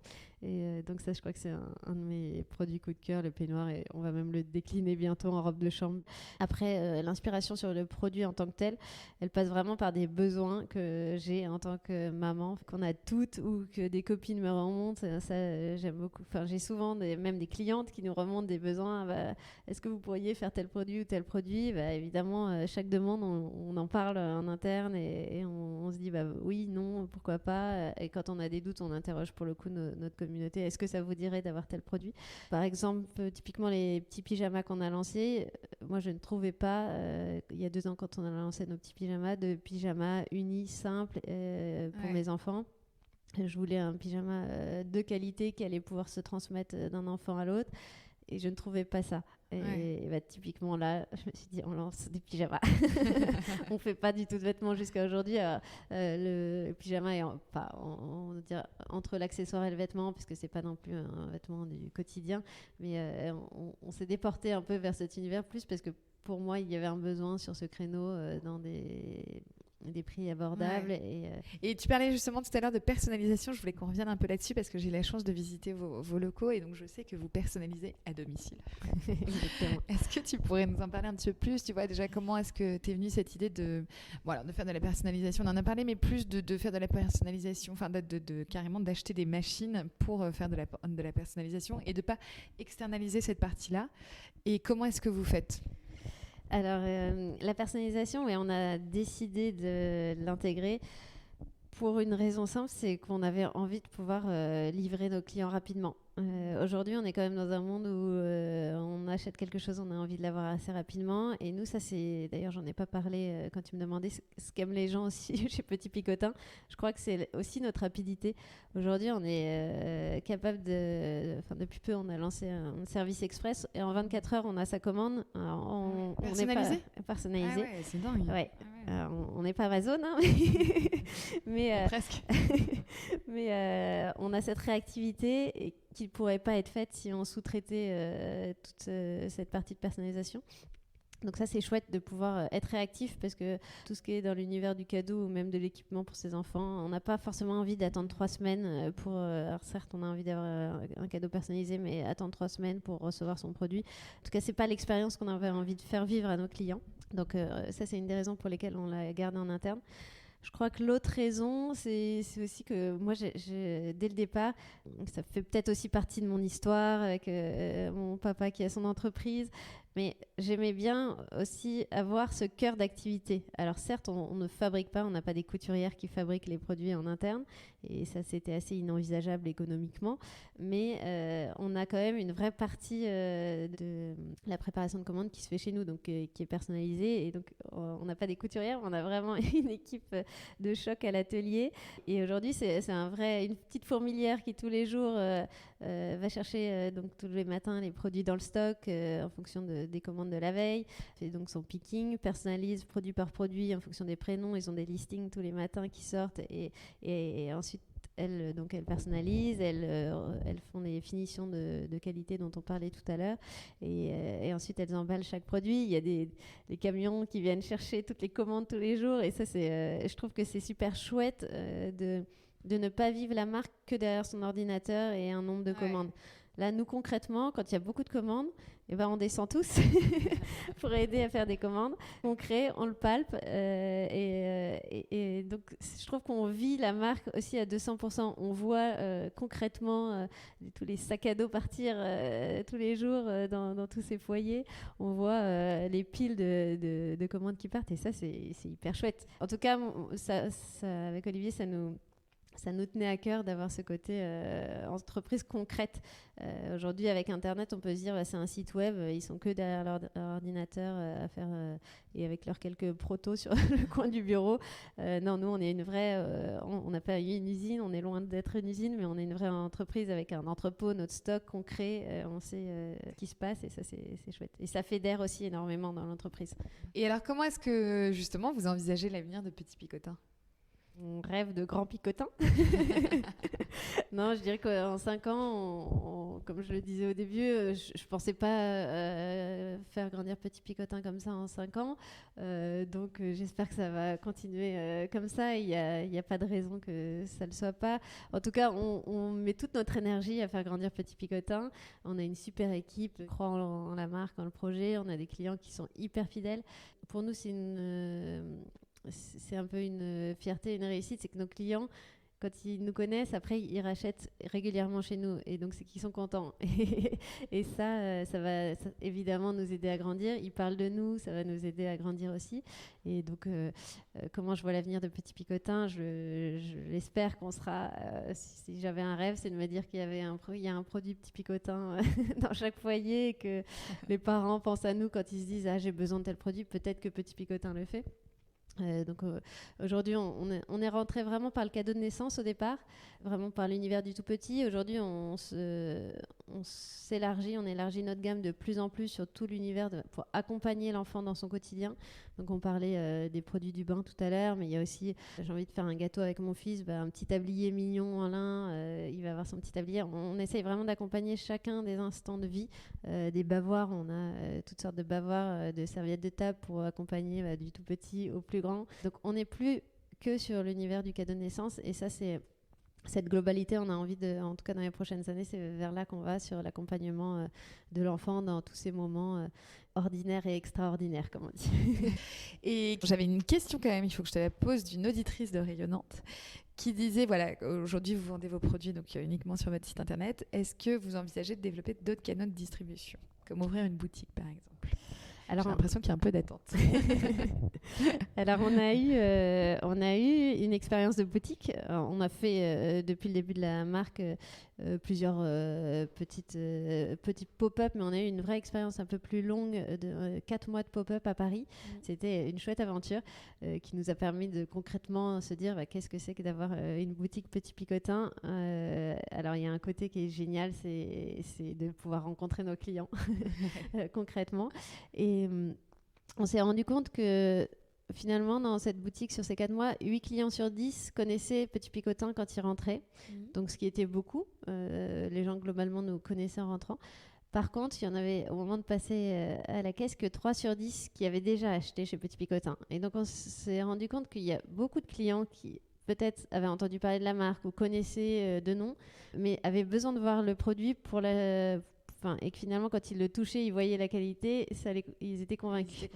[SPEAKER 2] Et donc ça, je crois que c'est un de mes produits coup de cœur, le peignoir, et on va même le décliner bientôt en robe de chambre. Après, l'inspiration sur le produit en tant que tel, elle passe vraiment par des besoins que j'ai en tant que maman, qu'on a toutes ou que des copines me remontent. Ça, j'aime beaucoup. Enfin, j'ai souvent même des clientes qui nous remontent des besoins. Est-ce que vous pourriez faire tel produit ou tel produit? Évidemment, chaque demande, on en parle en interne et on se dit oui, non, pourquoi pas. Et quand on a des doutes, on interroge pour le coup notre communauté. Est-ce que ça vous dirait d'avoir tel produit? Par exemple, typiquement les petits pyjamas qu'on a lancés, moi je ne trouvais pas, il y a 2 ans quand on a lancé nos petits pyjamas, de pyjamas unis, simples pour mes enfants. Je voulais un pyjama de qualité qui allait pouvoir se transmettre d'un enfant à l'autre. Et je ne trouvais pas ça. Et typiquement là, je me suis dit, on lance des pyjamas. On ne fait pas du tout de vêtements jusqu'à aujourd'hui. Le pyjama est on dirait, entre l'accessoire et le vêtement, puisque ce n'est pas non plus un vêtement du quotidien. Mais on s'est déporté un peu vers cet univers, plus parce que pour moi, il y avait un besoin sur ce créneau dans des prix abordables.
[SPEAKER 3] Et tu parlais justement tout à l'heure de personnalisation. Je voulais qu'on revienne un peu là-dessus parce que j'ai la chance de visiter vos locaux et donc je sais que vous personnalisez à domicile. Est-ce que tu pourrais nous en parler un petit peu plus? Tu vois déjà comment est-ce que t'es venue cette idée de faire de la personnalisation? On en a parlé, mais plus de faire de la personnalisation, enfin carrément d'acheter des machines pour faire de la personnalisation et de pas externaliser cette partie-là. Et comment est-ce que vous faites?
[SPEAKER 2] Alors, la personnalisation, on a décidé de l'intégrer pour une raison simple, c'est qu'on avait envie de pouvoir livrer nos clients rapidement. Aujourd'hui, on est quand même dans un monde où on achète quelque chose, on a envie de l'avoir assez rapidement. Et nous, ça c'est... D'ailleurs, j'en ai pas parlé quand tu me demandais ce qu'aiment les gens aussi chez Petit Picotin. Je crois que c'est aussi notre rapidité. Aujourd'hui, on est capable de... Enfin, depuis peu, on a lancé un service express et en 24 heures, on a sa commande.
[SPEAKER 3] Personnalisé?
[SPEAKER 2] Personnalisé.
[SPEAKER 3] Ah ouais, c'est dingue.
[SPEAKER 2] Ouais. On n'est pas Amazon, hein, mais
[SPEAKER 3] presque.
[SPEAKER 2] mais on a cette réactivité qui ne pourrait pas être faite si on sous-traitait toute cette partie de personnalisation. Donc ça, c'est chouette de pouvoir être réactif parce que tout ce qui est dans l'univers du cadeau ou même de l'équipement pour ses enfants, on n'a pas forcément envie d'attendre 3 semaines pour... alors certes, on a envie d'avoir un cadeau personnalisé, mais attendre 3 semaines pour recevoir son produit. En tout cas, c'est pas l'expérience qu'on avait envie de faire vivre à nos clients. Donc ça, c'est une des raisons pour lesquelles on l'a gardé en interne. Je crois que l'autre raison, c'est aussi que moi, dès le départ, ça fait peut-être aussi partie de mon histoire avec mon papa qui a son entreprise, mais j'aimais bien aussi avoir ce cœur d'activité. Alors certes, on ne fabrique pas, on n'a pas des couturières qui fabriquent les produits en interne, et ça c'était assez inenvisageable économiquement, mais on a quand même une vraie partie de la préparation de commandes qui se fait chez nous, donc qui est personnalisée, et donc on n'a pas des couturières, on a vraiment une équipe de choc à l'atelier, et aujourd'hui c'est une petite fourmilière qui tous les jours va chercher donc tous les matins les produits dans le stock en fonction des commandes de la veille, fait donc son picking, personnalise produit par produit en fonction des prénoms, ils ont des listings tous les matins qui sortent et ensuite elles personnalisent, elles font des finitions de qualité dont on parlait tout à l'heure et ensuite elles emballent chaque produit. Il y a des camions qui viennent chercher toutes les commandes tous les jours et ça je trouve que c'est super chouette de ne pas vivre la marque que derrière son ordinateur et un nombre de commandes. Là, nous, concrètement, quand il y a beaucoup de commandes, on descend tous pour aider à faire des commandes. On crée, on le palpe. Et donc, je trouve qu'on vit la marque aussi à 200%. On voit concrètement tous les sacs à dos partir tous les jours dans tous ces foyers. On voit les piles de commandes qui partent. Et ça, c'est hyper chouette. En tout cas, avec Olivier, ça nous ça nous tenait à cœur d'avoir ce côté entreprise concrète. Aujourd'hui, avec Internet, on peut se dire c'est un site web, ils sont que derrière leur ordinateur à faire et avec leurs quelques protos sur le coin du bureau. Non, nous, on est une vraie. On n'a pas eu une usine, on est loin d'être une usine, mais on est une vraie entreprise avec un entrepôt, notre stock concret. On sait ce qui se passe et ça, c'est chouette. Et ça fédère aussi énormément dans l'entreprise.
[SPEAKER 3] Et alors, comment est-ce que justement vous envisagez l'avenir de Petit Picotin ?
[SPEAKER 2] On rêve de grands picotins. Non, je dirais qu'en 5 ans, comme je le disais au début, je ne pensais pas faire grandir Petit Picotin comme ça en 5 ans. Donc, j'espère que ça va continuer comme ça. Il n'y a pas de raison que ça ne le soit pas. En tout cas, on met toute notre énergie à faire grandir Petit Picotin. On a une super équipe, on croit en la marque, en le projet. On a des clients qui sont hyper fidèles. Pour nous, c'est un peu une fierté, une réussite, c'est que nos clients, quand ils nous connaissent, après ils rachètent régulièrement chez nous et donc c'est qu'ils sont contents. Et ça va évidemment nous aider à grandir. Ils parlent de nous, ça va nous aider à grandir aussi. Et donc comment je vois l'avenir de Petit Picotin, je l'espère qu'on sera, si j'avais un rêve, c'est de me dire qu'il y a un produit Petit Picotin dans chaque foyer et que les parents pensent à nous quand ils se disent j'ai besoin de tel produit, peut-être que Petit Picotin le fait. Donc aujourd'hui on est rentré vraiment par le cadeau de naissance au départ, vraiment par l'univers du tout petit. Aujourd'hui on s'élargit, on élargit notre gamme de plus en plus sur tout l'univers pour accompagner l'enfant dans son quotidien. Donc on parlait des produits du bain tout à l'heure, mais il y a aussi, j'ai envie de faire un gâteau avec mon fils, un petit tablier mignon en lin, il va avoir son petit tablier. On essaye vraiment d'accompagner chacun des instants de vie, des bavoirs, on a toutes sortes de bavoirs, de serviettes de table pour accompagner du tout petit au plus grand. Donc on n'est plus que sur l'univers du cadeau de naissance et ça c'est cette globalité, on a envie en tout cas dans les prochaines années, c'est vers là qu'on va sur l'accompagnement de l'enfant dans tous ces moments ordinaires et extraordinaires, comme on dit.
[SPEAKER 3] Et j'avais une question quand même, il faut que je te la pose, d'une auditrice de Rayonnante qui disait, voilà, aujourd'hui vous vendez vos produits donc uniquement sur votre site internet. Est-ce que vous envisagez de développer d'autres canaux de distribution, comme ouvrir une boutique par exemple ? Alors, j'ai l'impression qu'il y a un peu d'attente.
[SPEAKER 2] Alors, on a eu une expérience de boutique. On a fait, depuis le début de la marque, plusieurs petits pop-up, mais on a eu une vraie expérience un peu plus longue de 4 mois de pop-up à Paris. C'était une chouette aventure qui nous a permis de concrètement se dire qu'est-ce que c'est que d'avoir une boutique Petit Picotin. Alors, il y a un côté qui est génial, c'est de pouvoir rencontrer nos clients concrètement. Et on s'est rendu compte que finalement, dans cette boutique, sur ces 4 mois, 8 clients sur 10 connaissaient Petit Picotin quand ils rentraient. Donc, ce qui était beaucoup. Les gens, globalement, nous connaissaient en rentrant. Par contre, il y en avait, au moment de passer à la caisse, que 3 sur 10 qui avaient déjà acheté chez Petit Picotin. Et donc, on s'est rendu compte qu'il y a beaucoup de clients qui peut-être avaient entendu parler de la marque ou connaissaient de nom, mais avaient besoin de voir le produit et que finalement, quand ils le touchaient, ils voyaient la qualité, ils étaient convaincus.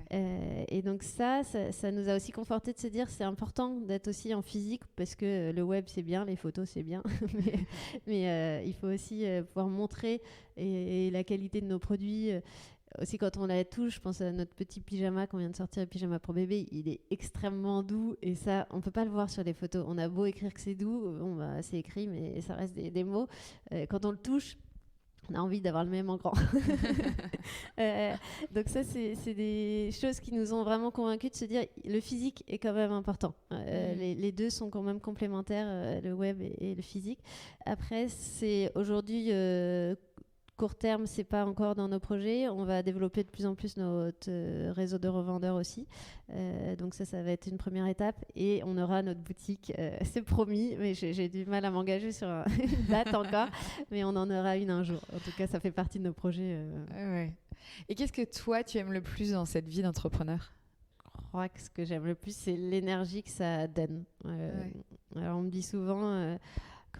[SPEAKER 2] Et donc ça nous a aussi conforté de se dire c'est important d'être aussi en physique parce que le web c'est bien, les photos c'est bien, mais il faut aussi pouvoir montrer et la qualité de nos produits. Aussi quand on la touche, je pense à notre petit pyjama qu'on vient de sortir, le pyjama pour bébé, il est extrêmement doux et ça, on peut pas le voir sur les photos. On a beau écrire que c'est doux, c'est écrit mais ça reste des mots. Quand on le touche, on a envie d'avoir le même en grand. Donc ça, c'est des choses qui nous ont vraiment convaincus de se dire le physique est quand même important. Les deux sont quand même complémentaires, le web et le physique. Après, c'est aujourd'hui court terme, c'est pas encore dans nos projets. On va développer de plus en plus notre réseau de revendeurs aussi. Donc ça va être une première étape. Et on aura notre boutique, c'est promis, mais j'ai du mal à m'engager sur une date encore. Mais on en aura une un jour. En tout cas, ça fait partie de nos projets.
[SPEAKER 3] Ouais. Et qu'est-ce que toi, tu aimes le plus dans cette vie d'entrepreneur ?
[SPEAKER 2] Je crois que ce que j'aime le plus, c'est l'énergie que ça donne. Alors, on me dit souvent...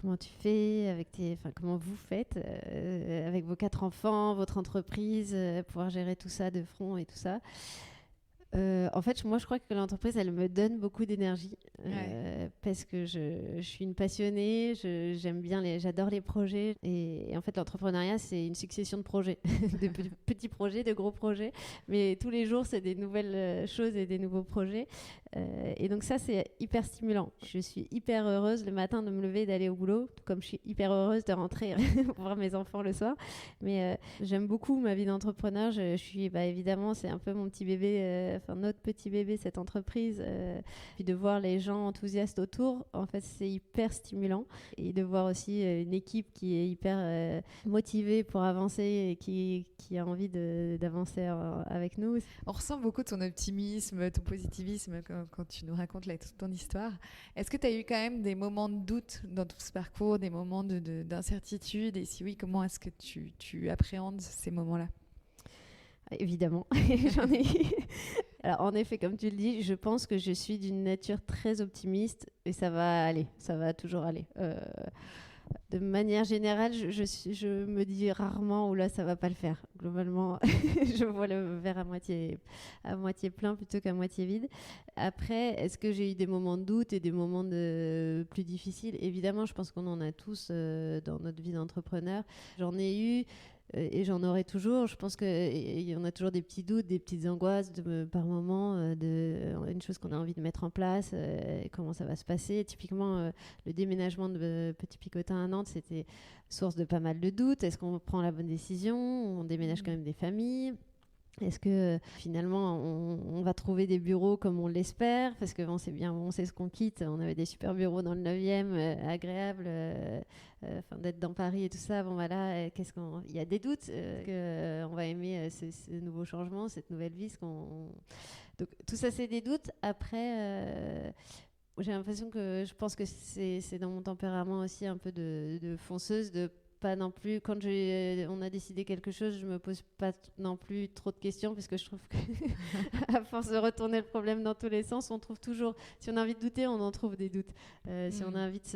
[SPEAKER 2] Comment tu fais comment vous faites avec vos 4 enfants, votre entreprise, pouvoir gérer tout ça de front et tout ça. En fait, moi, je crois que l'entreprise, elle me donne beaucoup d'énergie parce que je suis une passionnée, j'adore les projets et en fait, l'entrepreneuriat, c'est une succession de projets, de petits projets, de gros projets, mais tous les jours, c'est des nouvelles choses et des nouveaux projets. Et donc ça, c'est hyper stimulant. Je suis hyper heureuse le matin de me lever et d'aller au boulot, tout comme je suis hyper heureuse de rentrer pour voir mes enfants le soir. Mais j'aime beaucoup ma vie d'entrepreneur. Je suis, évidemment, c'est un peu mon petit bébé, notre petit bébé, cette entreprise. Puis de voir les gens enthousiastes autour, en fait, c'est hyper stimulant. Et de voir aussi une équipe qui est hyper motivée pour avancer et qui a envie d'avancer avec nous.
[SPEAKER 3] On ressent beaucoup ton optimisme, ton positivisme quand tu nous racontes toute ton histoire. Est-ce que tu as eu quand même des moments de doute dans tout ce parcours, des moments d'incertitude? Et si oui, comment est-ce que tu appréhendes ces moments-là?
[SPEAKER 2] Évidemment, j'en ai eu. Alors, en effet, comme tu le dis, je pense que je suis d'une nature très optimiste et ça va aller, ça va toujours aller. De manière générale, je me dis rarement « oh là, ça va pas le faire ». Globalement, je vois le verre à moitié plein plutôt qu'à moitié vide. Après, est-ce que j'ai eu des moments de doute et des moments plus difficiles? Évidemment, je pense qu'on en a tous dans notre vie d'entrepreneur. J'en ai eu et j'en aurai toujours. Je pense qu'il y en a toujours des petits doutes, des petites angoisses par moment, une chose qu'on a envie de mettre en place, comment ça va se passer. Typiquement, le déménagement de Petit Picotin à Nantes, c'était source de pas mal de doutes. Est-ce qu'on prend la bonne décision? On déménage quand même des familles. Est-ce que finalement on va trouver des bureaux comme on l'espère? Parce que c'est bien, on sait ce qu'on quitte. On avait des super bureaux dans le 9e, agréables, d'être dans Paris et tout ça. Bon voilà, il y a des doutes qu'on va aimer ce nouveau changement, cette nouvelle vie. Donc tout ça, c'est des doutes. Après, j'ai l'impression que je pense que c'est dans mon tempérament aussi un peu de fonceuse, de pas non plus, quand on a décidé quelque chose, je me pose pas non plus trop de questions parce que je trouve que à force de retourner le problème dans tous les sens, on trouve toujours, si on a envie de douter, on en trouve des doutes. Si on a envie de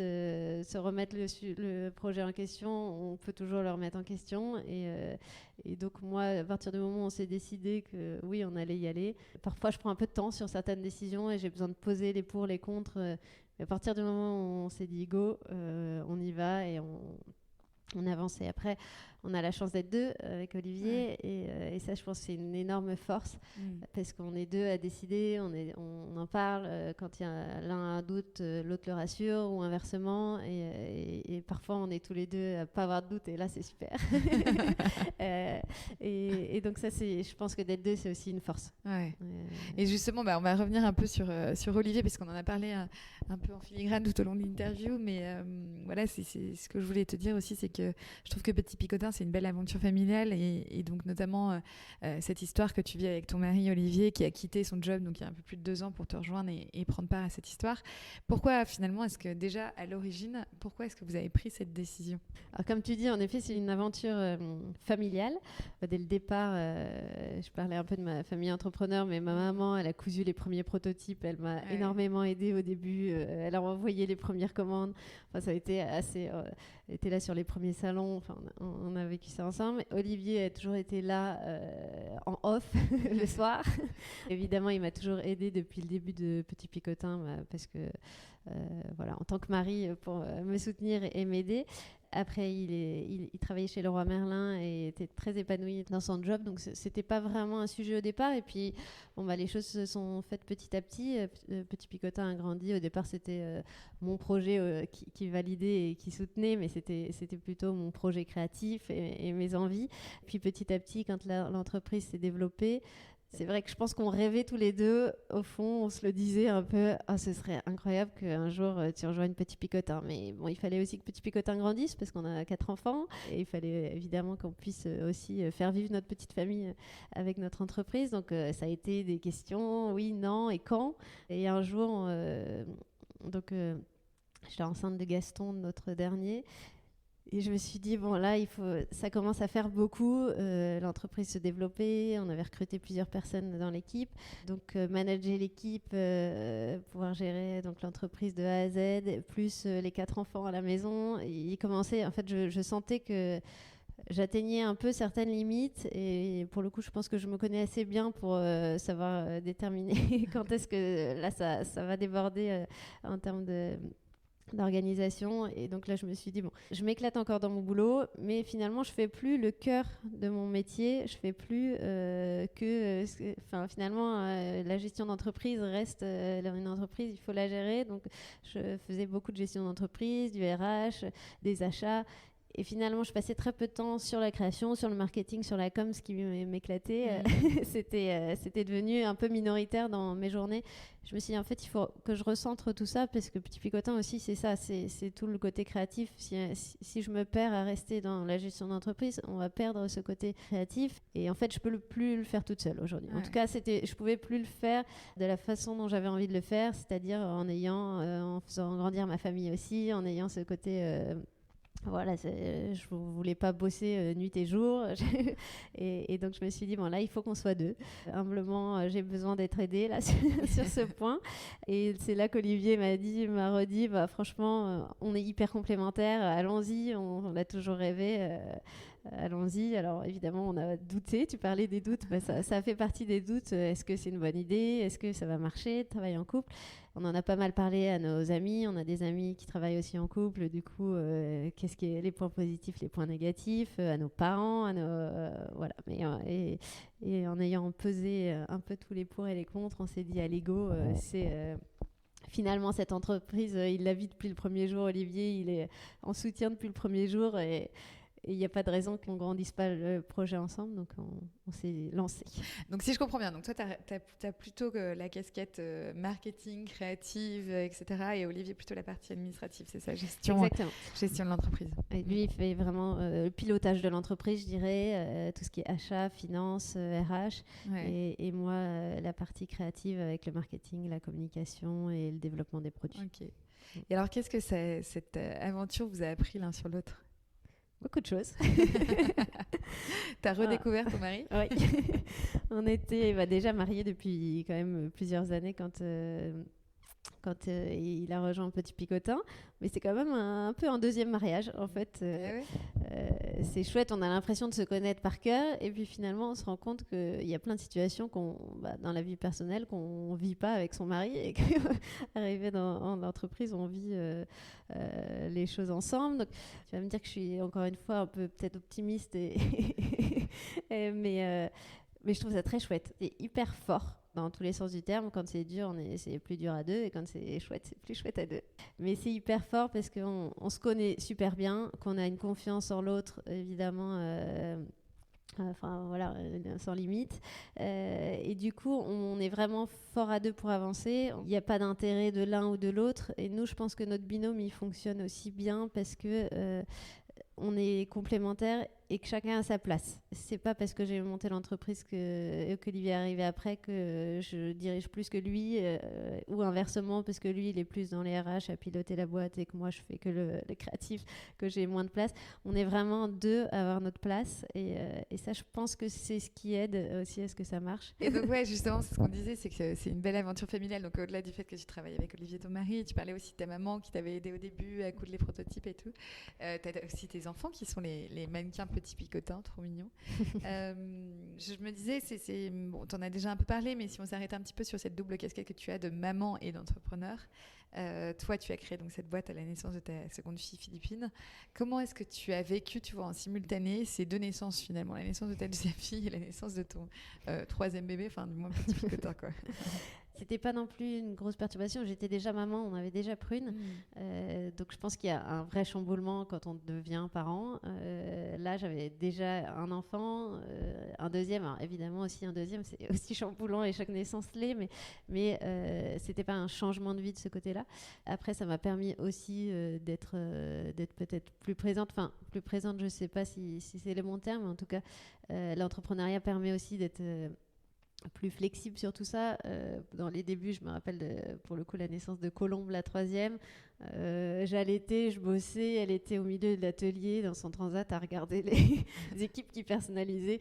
[SPEAKER 2] se remettre le projet en question, on peut toujours le remettre en question. Et donc moi, à partir du moment où on s'est décidé que oui, on allait y aller, parfois je prends un peu de temps sur certaines décisions et j'ai besoin de poser les pour, les contre. Mais à partir du moment où on s'est dit go, on y va et on avance. Et après, on a la chance d'être deux avec Olivier et ça, je pense, c'est une énorme force parce qu'on est deux à décider, on en parle. Quand il y a l'un a un doute, l'autre le rassure ou inversement. Et parfois, on est tous les deux à pas avoir de doute et là, c'est super. Et donc ça, je pense que d'être deux, c'est aussi une force.
[SPEAKER 3] Ouais. Et justement, on va revenir un peu sur Olivier parce qu'on en a parlé un peu en filigrane tout au long de l'interview. Mais voilà, c'est ce que je voulais te dire aussi, c'est que je trouve que Petit Picotin, c'est une belle aventure familiale et donc notamment cette histoire que tu vis avec ton mari Olivier qui a quitté son job donc il y a un peu plus de 2 ans pour te rejoindre et prendre part à cette histoire. Pourquoi finalement est-ce que déjà à l'origine, pourquoi est-ce que vous avez pris cette décision?
[SPEAKER 2] Alors comme tu dis, en effet, c'est une aventure familiale. Dès le départ, je parlais un peu de ma famille entrepreneur, mais ma maman, elle a cousu les premiers prototypes, elle m'a énormément aidée au début, elle a envoyé les premières commandes. Enfin, ça a été assez... elle était là sur les premiers salons, enfin, on a vécu ça ensemble. Olivier a toujours été là en off le soir. Évidemment, il m'a toujours aidée depuis le début de Petit Picotin parce que, en tant que mari, pour me soutenir et m'aider. Après, il travaillait chez Leroy Merlin et était très épanoui dans son job, donc c'était pas vraiment un sujet au départ. Et puis, les choses se sont faites petit à petit. Petit Picotin a grandi. Au départ, c'était mon projet qui validait et qui soutenait, mais c'était plutôt mon projet créatif et mes envies. Puis petit à petit, quand l'entreprise s'est développée, c'est vrai que je pense qu'on rêvait tous les deux, au fond, on se le disait un peu, ce serait incroyable qu'un jour tu rejoignes Petit Picotin. Mais bon, il fallait aussi que Petit Picotin grandisse parce qu'on a 4 enfants et il fallait évidemment qu'on puisse aussi faire vivre notre petite famille avec notre entreprise. Donc ça a été des questions, oui, non et quand. Et un jour, j'étais enceinte de Gaston, notre dernier. Et je me suis dit, ça commence à faire beaucoup, l'entreprise se développait, on avait recruté plusieurs personnes dans l'équipe, donc manager l'équipe, pouvoir gérer donc, l'entreprise de A à Z, plus les 4 enfants à la maison. Et il commençait, en fait, je sentais que j'atteignais un peu certaines limites et pour le coup, je pense que je me connais assez bien pour savoir déterminer quand est-ce que là, ça va déborder en termes d'organisation. Et donc là, je me suis dit, bon, je m'éclate encore dans mon boulot, mais finalement, je fais plus le cœur de mon métier. Je fais plus finalement, la gestion d'entreprise reste une entreprise, il faut la gérer. Donc, je faisais beaucoup de gestion d'entreprise, du RH, des achats. Et finalement, je passais très peu de temps sur la création, sur le marketing, sur la com, ce qui m'éclatait. C'était devenu un peu minoritaire dans mes journées. Je me suis dit, en fait, il faut que je recentre tout ça, parce que Petit Picotin aussi, c'est ça, c'est tout le côté créatif. Si je me perds à rester dans la gestion d'entreprise, on va perdre ce côté créatif. Et en fait, je peux plus le faire toute seule aujourd'hui. En tout cas, je pouvais plus le faire de la façon dont j'avais envie de le faire, c'est-à-dire en faisant grandir ma famille aussi, en ayant ce côté... Voilà, je ne voulais pas bosser nuit et jour. et donc, je me suis dit, bon, là, il faut qu'on soit deux. Humblement, j'ai besoin d'être aidée là, sur ce point. Et c'est là qu'Olivier m'a redit, bah, franchement, on est hyper complémentaires, allons-y, on a toujours rêvé. Allons-y. Alors évidemment, on a douté. Tu parlais des doutes. Bah, ça fait partie des doutes. Est-ce que c'est une bonne idée? Est-ce que ça va marcher de travailler en couple? On en a pas mal parlé à nos amis. On a des amis qui travaillent aussi en couple. Du coup, qu'est-ce qui est les points positifs, les points négatifs? À nos parents, voilà. Et en ayant pesé un peu tous les pour et les contre, on s'est dit à l'ego, finalement, cette entreprise, il la vit depuis le premier jour. Olivier, il est en soutien depuis le premier jour et il n'y a pas de raison qu'on ne grandisse pas le projet ensemble, donc on s'est lancé.
[SPEAKER 3] Donc si je comprends bien, donc toi, tu as plutôt la casquette marketing, créative, etc. Et Olivier plutôt la partie administrative, c'est ça, gestion de l'entreprise.
[SPEAKER 2] Et lui, il fait vraiment le pilotage de l'entreprise, je dirais, tout ce qui est achat, finance, RH. Ouais. Et moi, la partie créative avec le marketing, la communication et le développement des produits.
[SPEAKER 3] Ok. Et alors, qu'est-ce que cette aventure vous a appris l'un sur l'autre ?
[SPEAKER 2] Beaucoup de choses.
[SPEAKER 3] T'as redécouvert ton mari ?
[SPEAKER 2] Oui. On était déjà mariés depuis quand même plusieurs années quand il a rejoint Petit Picotin. Mais c'est quand même un peu un deuxième mariage, en fait. C'est chouette, on a l'impression de se connaître par cœur. Et puis finalement, on se rend compte qu'il y a plein de situations dans la vie personnelle qu'on ne vit pas avec son mari. Et qu'arrivé en entreprise, on vit les choses ensemble. Donc, tu vas me dire que je suis encore une fois un peu peut-être optimiste. Mais je trouve ça très chouette. C'est hyper fort dans tous les sens du terme. Quand c'est dur, c'est plus dur à deux. Et quand c'est chouette, c'est plus chouette à deux. Mais c'est hyper fort parce qu'on se connaît super bien, qu'on a une confiance en l'autre, évidemment, sans limite. Et du coup, on est vraiment fort à deux pour avancer. Il n'y a pas d'intérêt de l'un ou de l'autre. Et nous, je pense que notre binôme, il fonctionne aussi bien parce que on est complémentaires et que chacun a sa place. C'est pas parce que j'ai monté l'entreprise qu'Olivier est arrivé après que je dirige plus que lui, ou inversement parce que lui il est plus dans les RH à piloter la boîte et que moi je fais que le créatif, que j'ai moins de place. On est vraiment deux à avoir notre place et ça je pense que c'est ce qui aide aussi à ce que ça marche.
[SPEAKER 3] Et donc ouais, justement c'est ce qu'on disait, c'est que c'est une belle aventure familiale. Donc au-delà du fait que tu travailles avec Olivier ton mari, tu parlais aussi de ta maman qui t'avait aidé au début à coudre les prototypes et tout. T'as aussi tes enfants qui sont les mannequins Petit Picotin, trop mignons. Je me disais, bon, t'en as déjà un peu parlé, mais si on s'arrête un petit peu sur cette double casquette que tu as de maman et d'entrepreneur, toi, tu as créé donc cette boîte à la naissance de ta seconde fille Philippine. Comment est-ce que tu as vécu, tu vois, en simultané ces deux naissances finalement, la naissance de ta deuxième fille et la naissance de ton troisième bébé, enfin du moins Petit Picotin, quoi.
[SPEAKER 2] C'était pas non plus une grosse perturbation. J'étais déjà maman, on avait déjà Prune. Donc je pense qu'il y a un vrai chamboulement quand on devient parent. Là, j'avais déjà un enfant, un deuxième. Alors évidemment aussi un deuxième, c'est aussi chamboulant et chaque naissance l'est, mais c'était pas un changement de vie de ce côté-là. Après, ça m'a permis aussi d'être peut-être plus présente. Enfin, plus présente, je sais pas si c'est le bon terme, mais en tout cas, l'entrepreneuriat permet aussi d'être plus flexible sur tout ça. Dans les débuts, je me rappelle pour le coup la naissance de Colombe, la troisième. J'allaitais, je bossais, elle était au milieu de l'atelier dans son transat à regarder les équipes qui personnalisaient.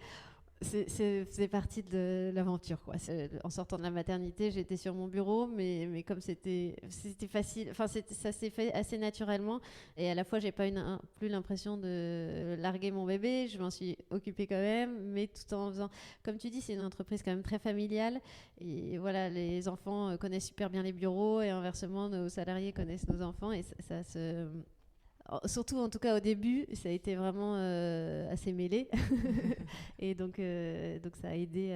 [SPEAKER 2] C'est partie de l'aventure, quoi. En sortant de la maternité, j'étais sur mon bureau, mais comme c'était facile, enfin ça s'est fait assez naturellement. Et à la fois, j'ai pas plus l'impression de larguer mon bébé. Je m'en suis occupée quand même, mais tout en faisant, comme tu dis, c'est une entreprise quand même très familiale. Et voilà, les enfants connaissent super bien les bureaux, et inversement, nos salariés connaissent nos enfants, et ça se surtout, en tout cas au début, ça a été vraiment assez mêlé. Et donc ça a aidé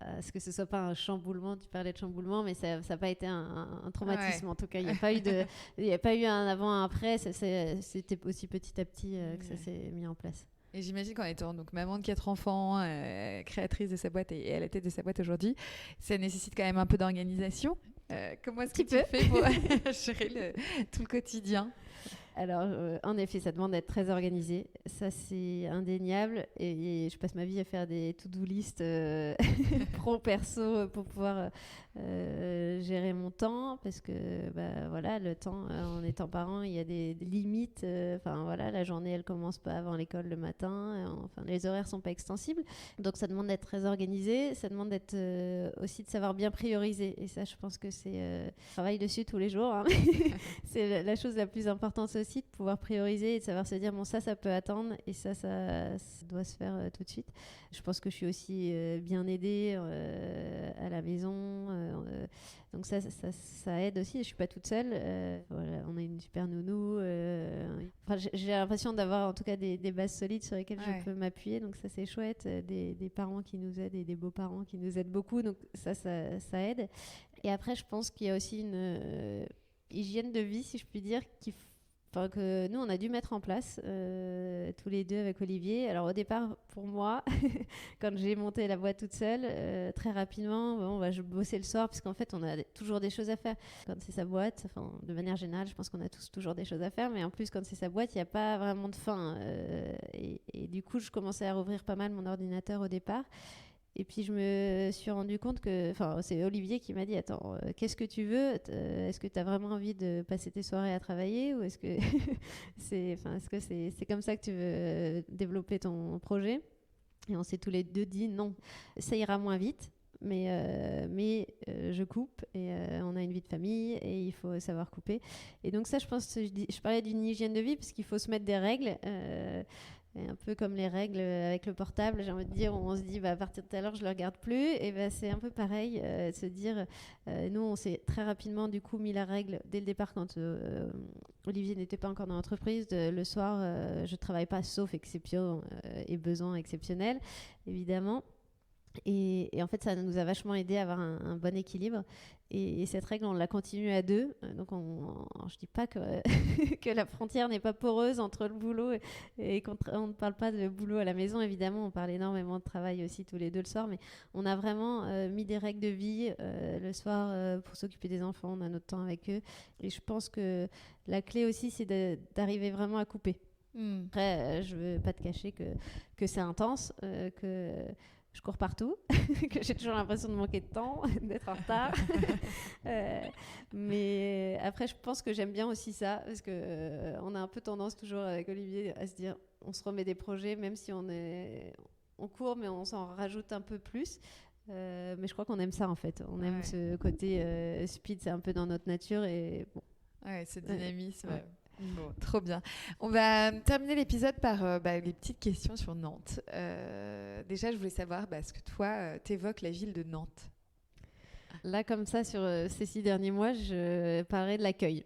[SPEAKER 2] à ce que ce soit pas un chamboulement. Tu parlais de chamboulement, mais ça n'a pas été un traumatisme. En tout cas, il n'y a pas eu un avant, un après. C'était aussi petit à petit que ça s'est mis en place.
[SPEAKER 3] Et j'imagine qu'en étant donc maman de 4 enfants, créatrice de sa boîte et à la tête de sa boîte aujourd'hui, ça nécessite quand même un peu d'organisation. Comment est-ce que tu fais pour gérer tout le quotidien ?
[SPEAKER 2] Alors, en effet, ça demande d'être très organisé. Ça, c'est indéniable. Et je passe ma vie à faire des to-do list pro-perso pour pouvoir gérer mon temps. Parce que, voilà, le temps, en étant parent, il y a des limites. Enfin, voilà, la journée, elle commence pas avant l'école le matin. Enfin, les horaires sont pas extensibles. Donc, ça demande d'être très organisé. Ça demande d'être aussi de savoir bien prioriser. Et ça, je pense que c'est... je travaille dessus tous les jours. Hein. C'est la chose la plus importante aussi, de pouvoir prioriser et de savoir se dire bon, ça peut attendre, et ça doit se faire tout de suite. Je pense que je suis aussi bien aidée à la maison, donc ça aide aussi. Je suis pas toute seule, voilà, on a une super nounou, j'ai l'impression d'avoir en tout cas des bases solides sur lesquelles je peux m'appuyer, donc ça c'est chouette, des parents qui nous aident et des beaux-parents qui nous aident beaucoup, donc ça aide. Et après, je pense qu'il y a aussi une hygiène de vie, si je puis dire, que nous, on a dû mettre en place tous les deux avec Olivier. Alors au départ, pour moi, quand j'ai monté la boîte toute seule, très rapidement, je bossais le soir, parce qu'en fait, on a toujours des choses à faire. Quand c'est sa boîte, de manière générale, je pense qu'on a tous toujours des choses à faire, mais en plus, quand c'est sa boîte, il n'y a pas vraiment de fin. Et du coup, je commençais à rouvrir pas mal mon ordinateur au départ. Et puis je me suis rendu compte que, c'est Olivier qui m'a dit, attends, qu'est-ce que tu veux ? Est-ce que tu as vraiment envie de passer tes soirées à travailler, ou est-ce que c'est comme ça que tu veux développer ton projet ? Et on s'est tous les deux dit non, ça ira moins vite, mais je coupe, et on a une vie de famille et il faut savoir couper. Et donc ça, je pense, je parlais d'une hygiène de vie, parce qu'il faut se mettre des règles. Et un peu comme les règles avec le portable, j'ai envie de dire, on se dit à partir de tout à l'heure je le regarde plus, et c'est un peu pareil, de se dire, nous on s'est très rapidement du coup mis la règle dès le départ, quand Olivier n'était pas encore dans l'entreprise, le soir je travaille pas, sauf exception et besoin exceptionnel évidemment. Et en fait, ça nous a vachement aidé à avoir un bon équilibre. Et cette règle, on l'a continuée à deux. Donc, je dis pas que, que la frontière n'est pas poreuse entre le boulot et qu'on ne parle pas de boulot à la maison. Évidemment, on parle énormément de travail aussi tous les deux le soir. Mais on a vraiment mis des règles de vie le soir pour s'occuper des enfants. On a notre temps avec eux. Et je pense que la clé aussi, c'est d'arriver vraiment à couper. Après, je veux pas te cacher que c'est intense, que je cours partout, que j'ai toujours l'impression de manquer de temps, d'être en retard. Mais après, je pense que j'aime bien aussi ça, parce qu'on a un peu tendance toujours avec Olivier à se dire, on se remet des projets, même si on court, mais on s'en rajoute un peu plus. Mais je crois qu'on aime ça en fait. On aime ce côté speed, c'est un peu dans notre nature. Et bon.
[SPEAKER 3] Ouais, ce dynamisme. Ouais. Bon, trop bien. On va terminer l'épisode par les petites questions sur Nantes. Déjà, je voulais savoir ce que toi, t'évoques la ville de Nantes.
[SPEAKER 2] Là, comme ça, sur ces 6 derniers mois, je parlais de l'accueil.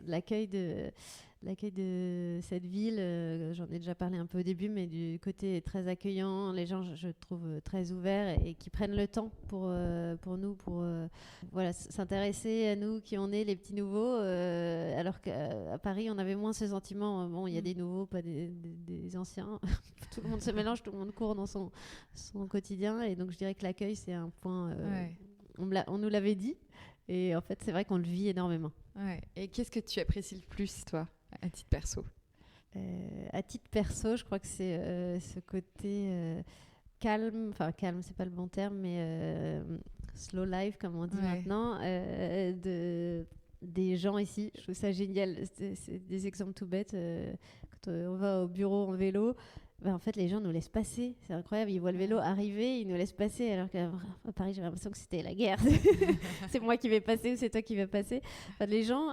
[SPEAKER 2] L'accueil de cette ville, j'en ai déjà parlé un peu au début, mais du côté très accueillant, les gens, je trouve, très ouverts et qui prennent le temps pour nous, pour s'intéresser à nous qui on est, les petits nouveaux, alors qu'à Paris, on avait moins ce sentiment. Bon, il y a des nouveaux, pas des anciens. Tout le monde se mélange, tout le monde court dans son quotidien, et donc je dirais que l'accueil, c'est un point... On nous l'avait dit, et en fait, c'est vrai qu'on le vit énormément.
[SPEAKER 3] Ouais. Et qu'est-ce que tu apprécies le plus, toi, à titre perso ?
[SPEAKER 2] À titre perso, je crois que c'est ce côté calme, c'est pas le bon terme, mais slow life, comme on dit maintenant, des gens ici. Je trouve ça génial. C'est des exemples tout bêtes. Quand on va au bureau en vélo, en fait, les gens nous laissent passer. C'est incroyable. Ils voient le vélo arriver, ils nous laissent passer. Alors qu'à Paris, j'ai l'impression que c'était la guerre. C'est moi qui vais passer ou c'est toi qui vas passer. Enfin, les gens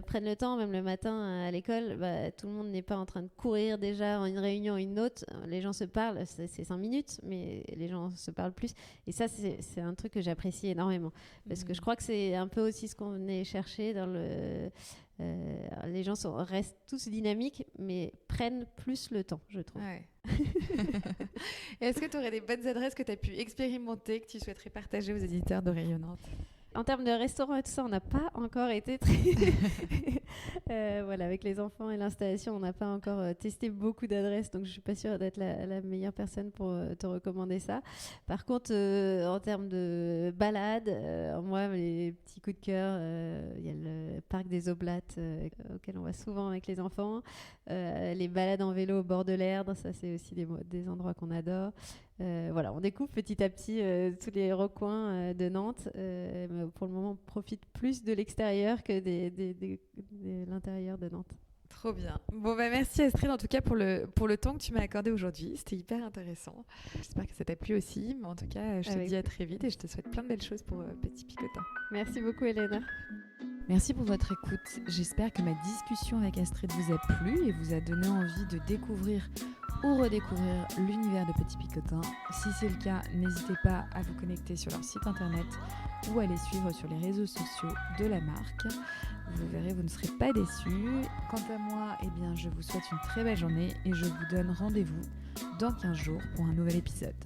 [SPEAKER 2] prennent le temps, même le matin à l'école. Tout le monde n'est pas en train de courir déjà en une réunion, une autre. Les gens se parlent. C'est 5 minutes, mais les gens se parlent plus. Et ça, c'est un truc que j'apprécie énormément. Parce que je crois que c'est un peu aussi ce qu'on est cherché dans le... les gens restent tous dynamiques, mais prennent plus le temps, je trouve.
[SPEAKER 3] Ouais. Est-ce que tu aurais des bonnes adresses que tu as pu expérimenter, que tu souhaiterais partager aux éditeurs de Rayonnante?
[SPEAKER 2] En termes de restaurant et tout ça, on n'a pas encore été très... voilà, avec les enfants et l'installation, on n'a pas encore testé beaucoup d'adresses, donc je ne suis pas sûre d'être la meilleure personne pour te recommander ça. Par contre, en termes de balade, moi, les petits coups de cœur, il y a le parc des Oblates auquel on va souvent avec les enfants. Les balades en vélo au bord de l'Erdre, ça c'est aussi des endroits qu'on adore. Voilà, on découvre petit à petit tous les recoins de Nantes. Mais pour le moment, on profite plus de l'extérieur que de l'intérieur de Nantes.
[SPEAKER 3] Trop bien. Bon, merci Astrid en tout cas pour le temps que tu m'as accordé aujourd'hui. C'était hyper intéressant. J'espère que ça t'a plu aussi. Mais en tout cas, je te dis à très vite et je te souhaite plein de belles choses pour Petit Picotin.
[SPEAKER 2] Merci beaucoup, Elena.
[SPEAKER 1] Merci pour votre écoute. J'espère que ma discussion avec Astrid vous a plu et vous a donné envie de découvrir ou redécouvrir l'univers de Petit Picotin. Si c'est le cas, n'hésitez pas à vous connecter sur leur site internet ou à les suivre sur les réseaux sociaux de la marque. Vous verrez, vous ne serez pas déçus. Quant à moi, je vous souhaite une très belle journée et je vous donne rendez-vous dans 15 jours pour un nouvel épisode.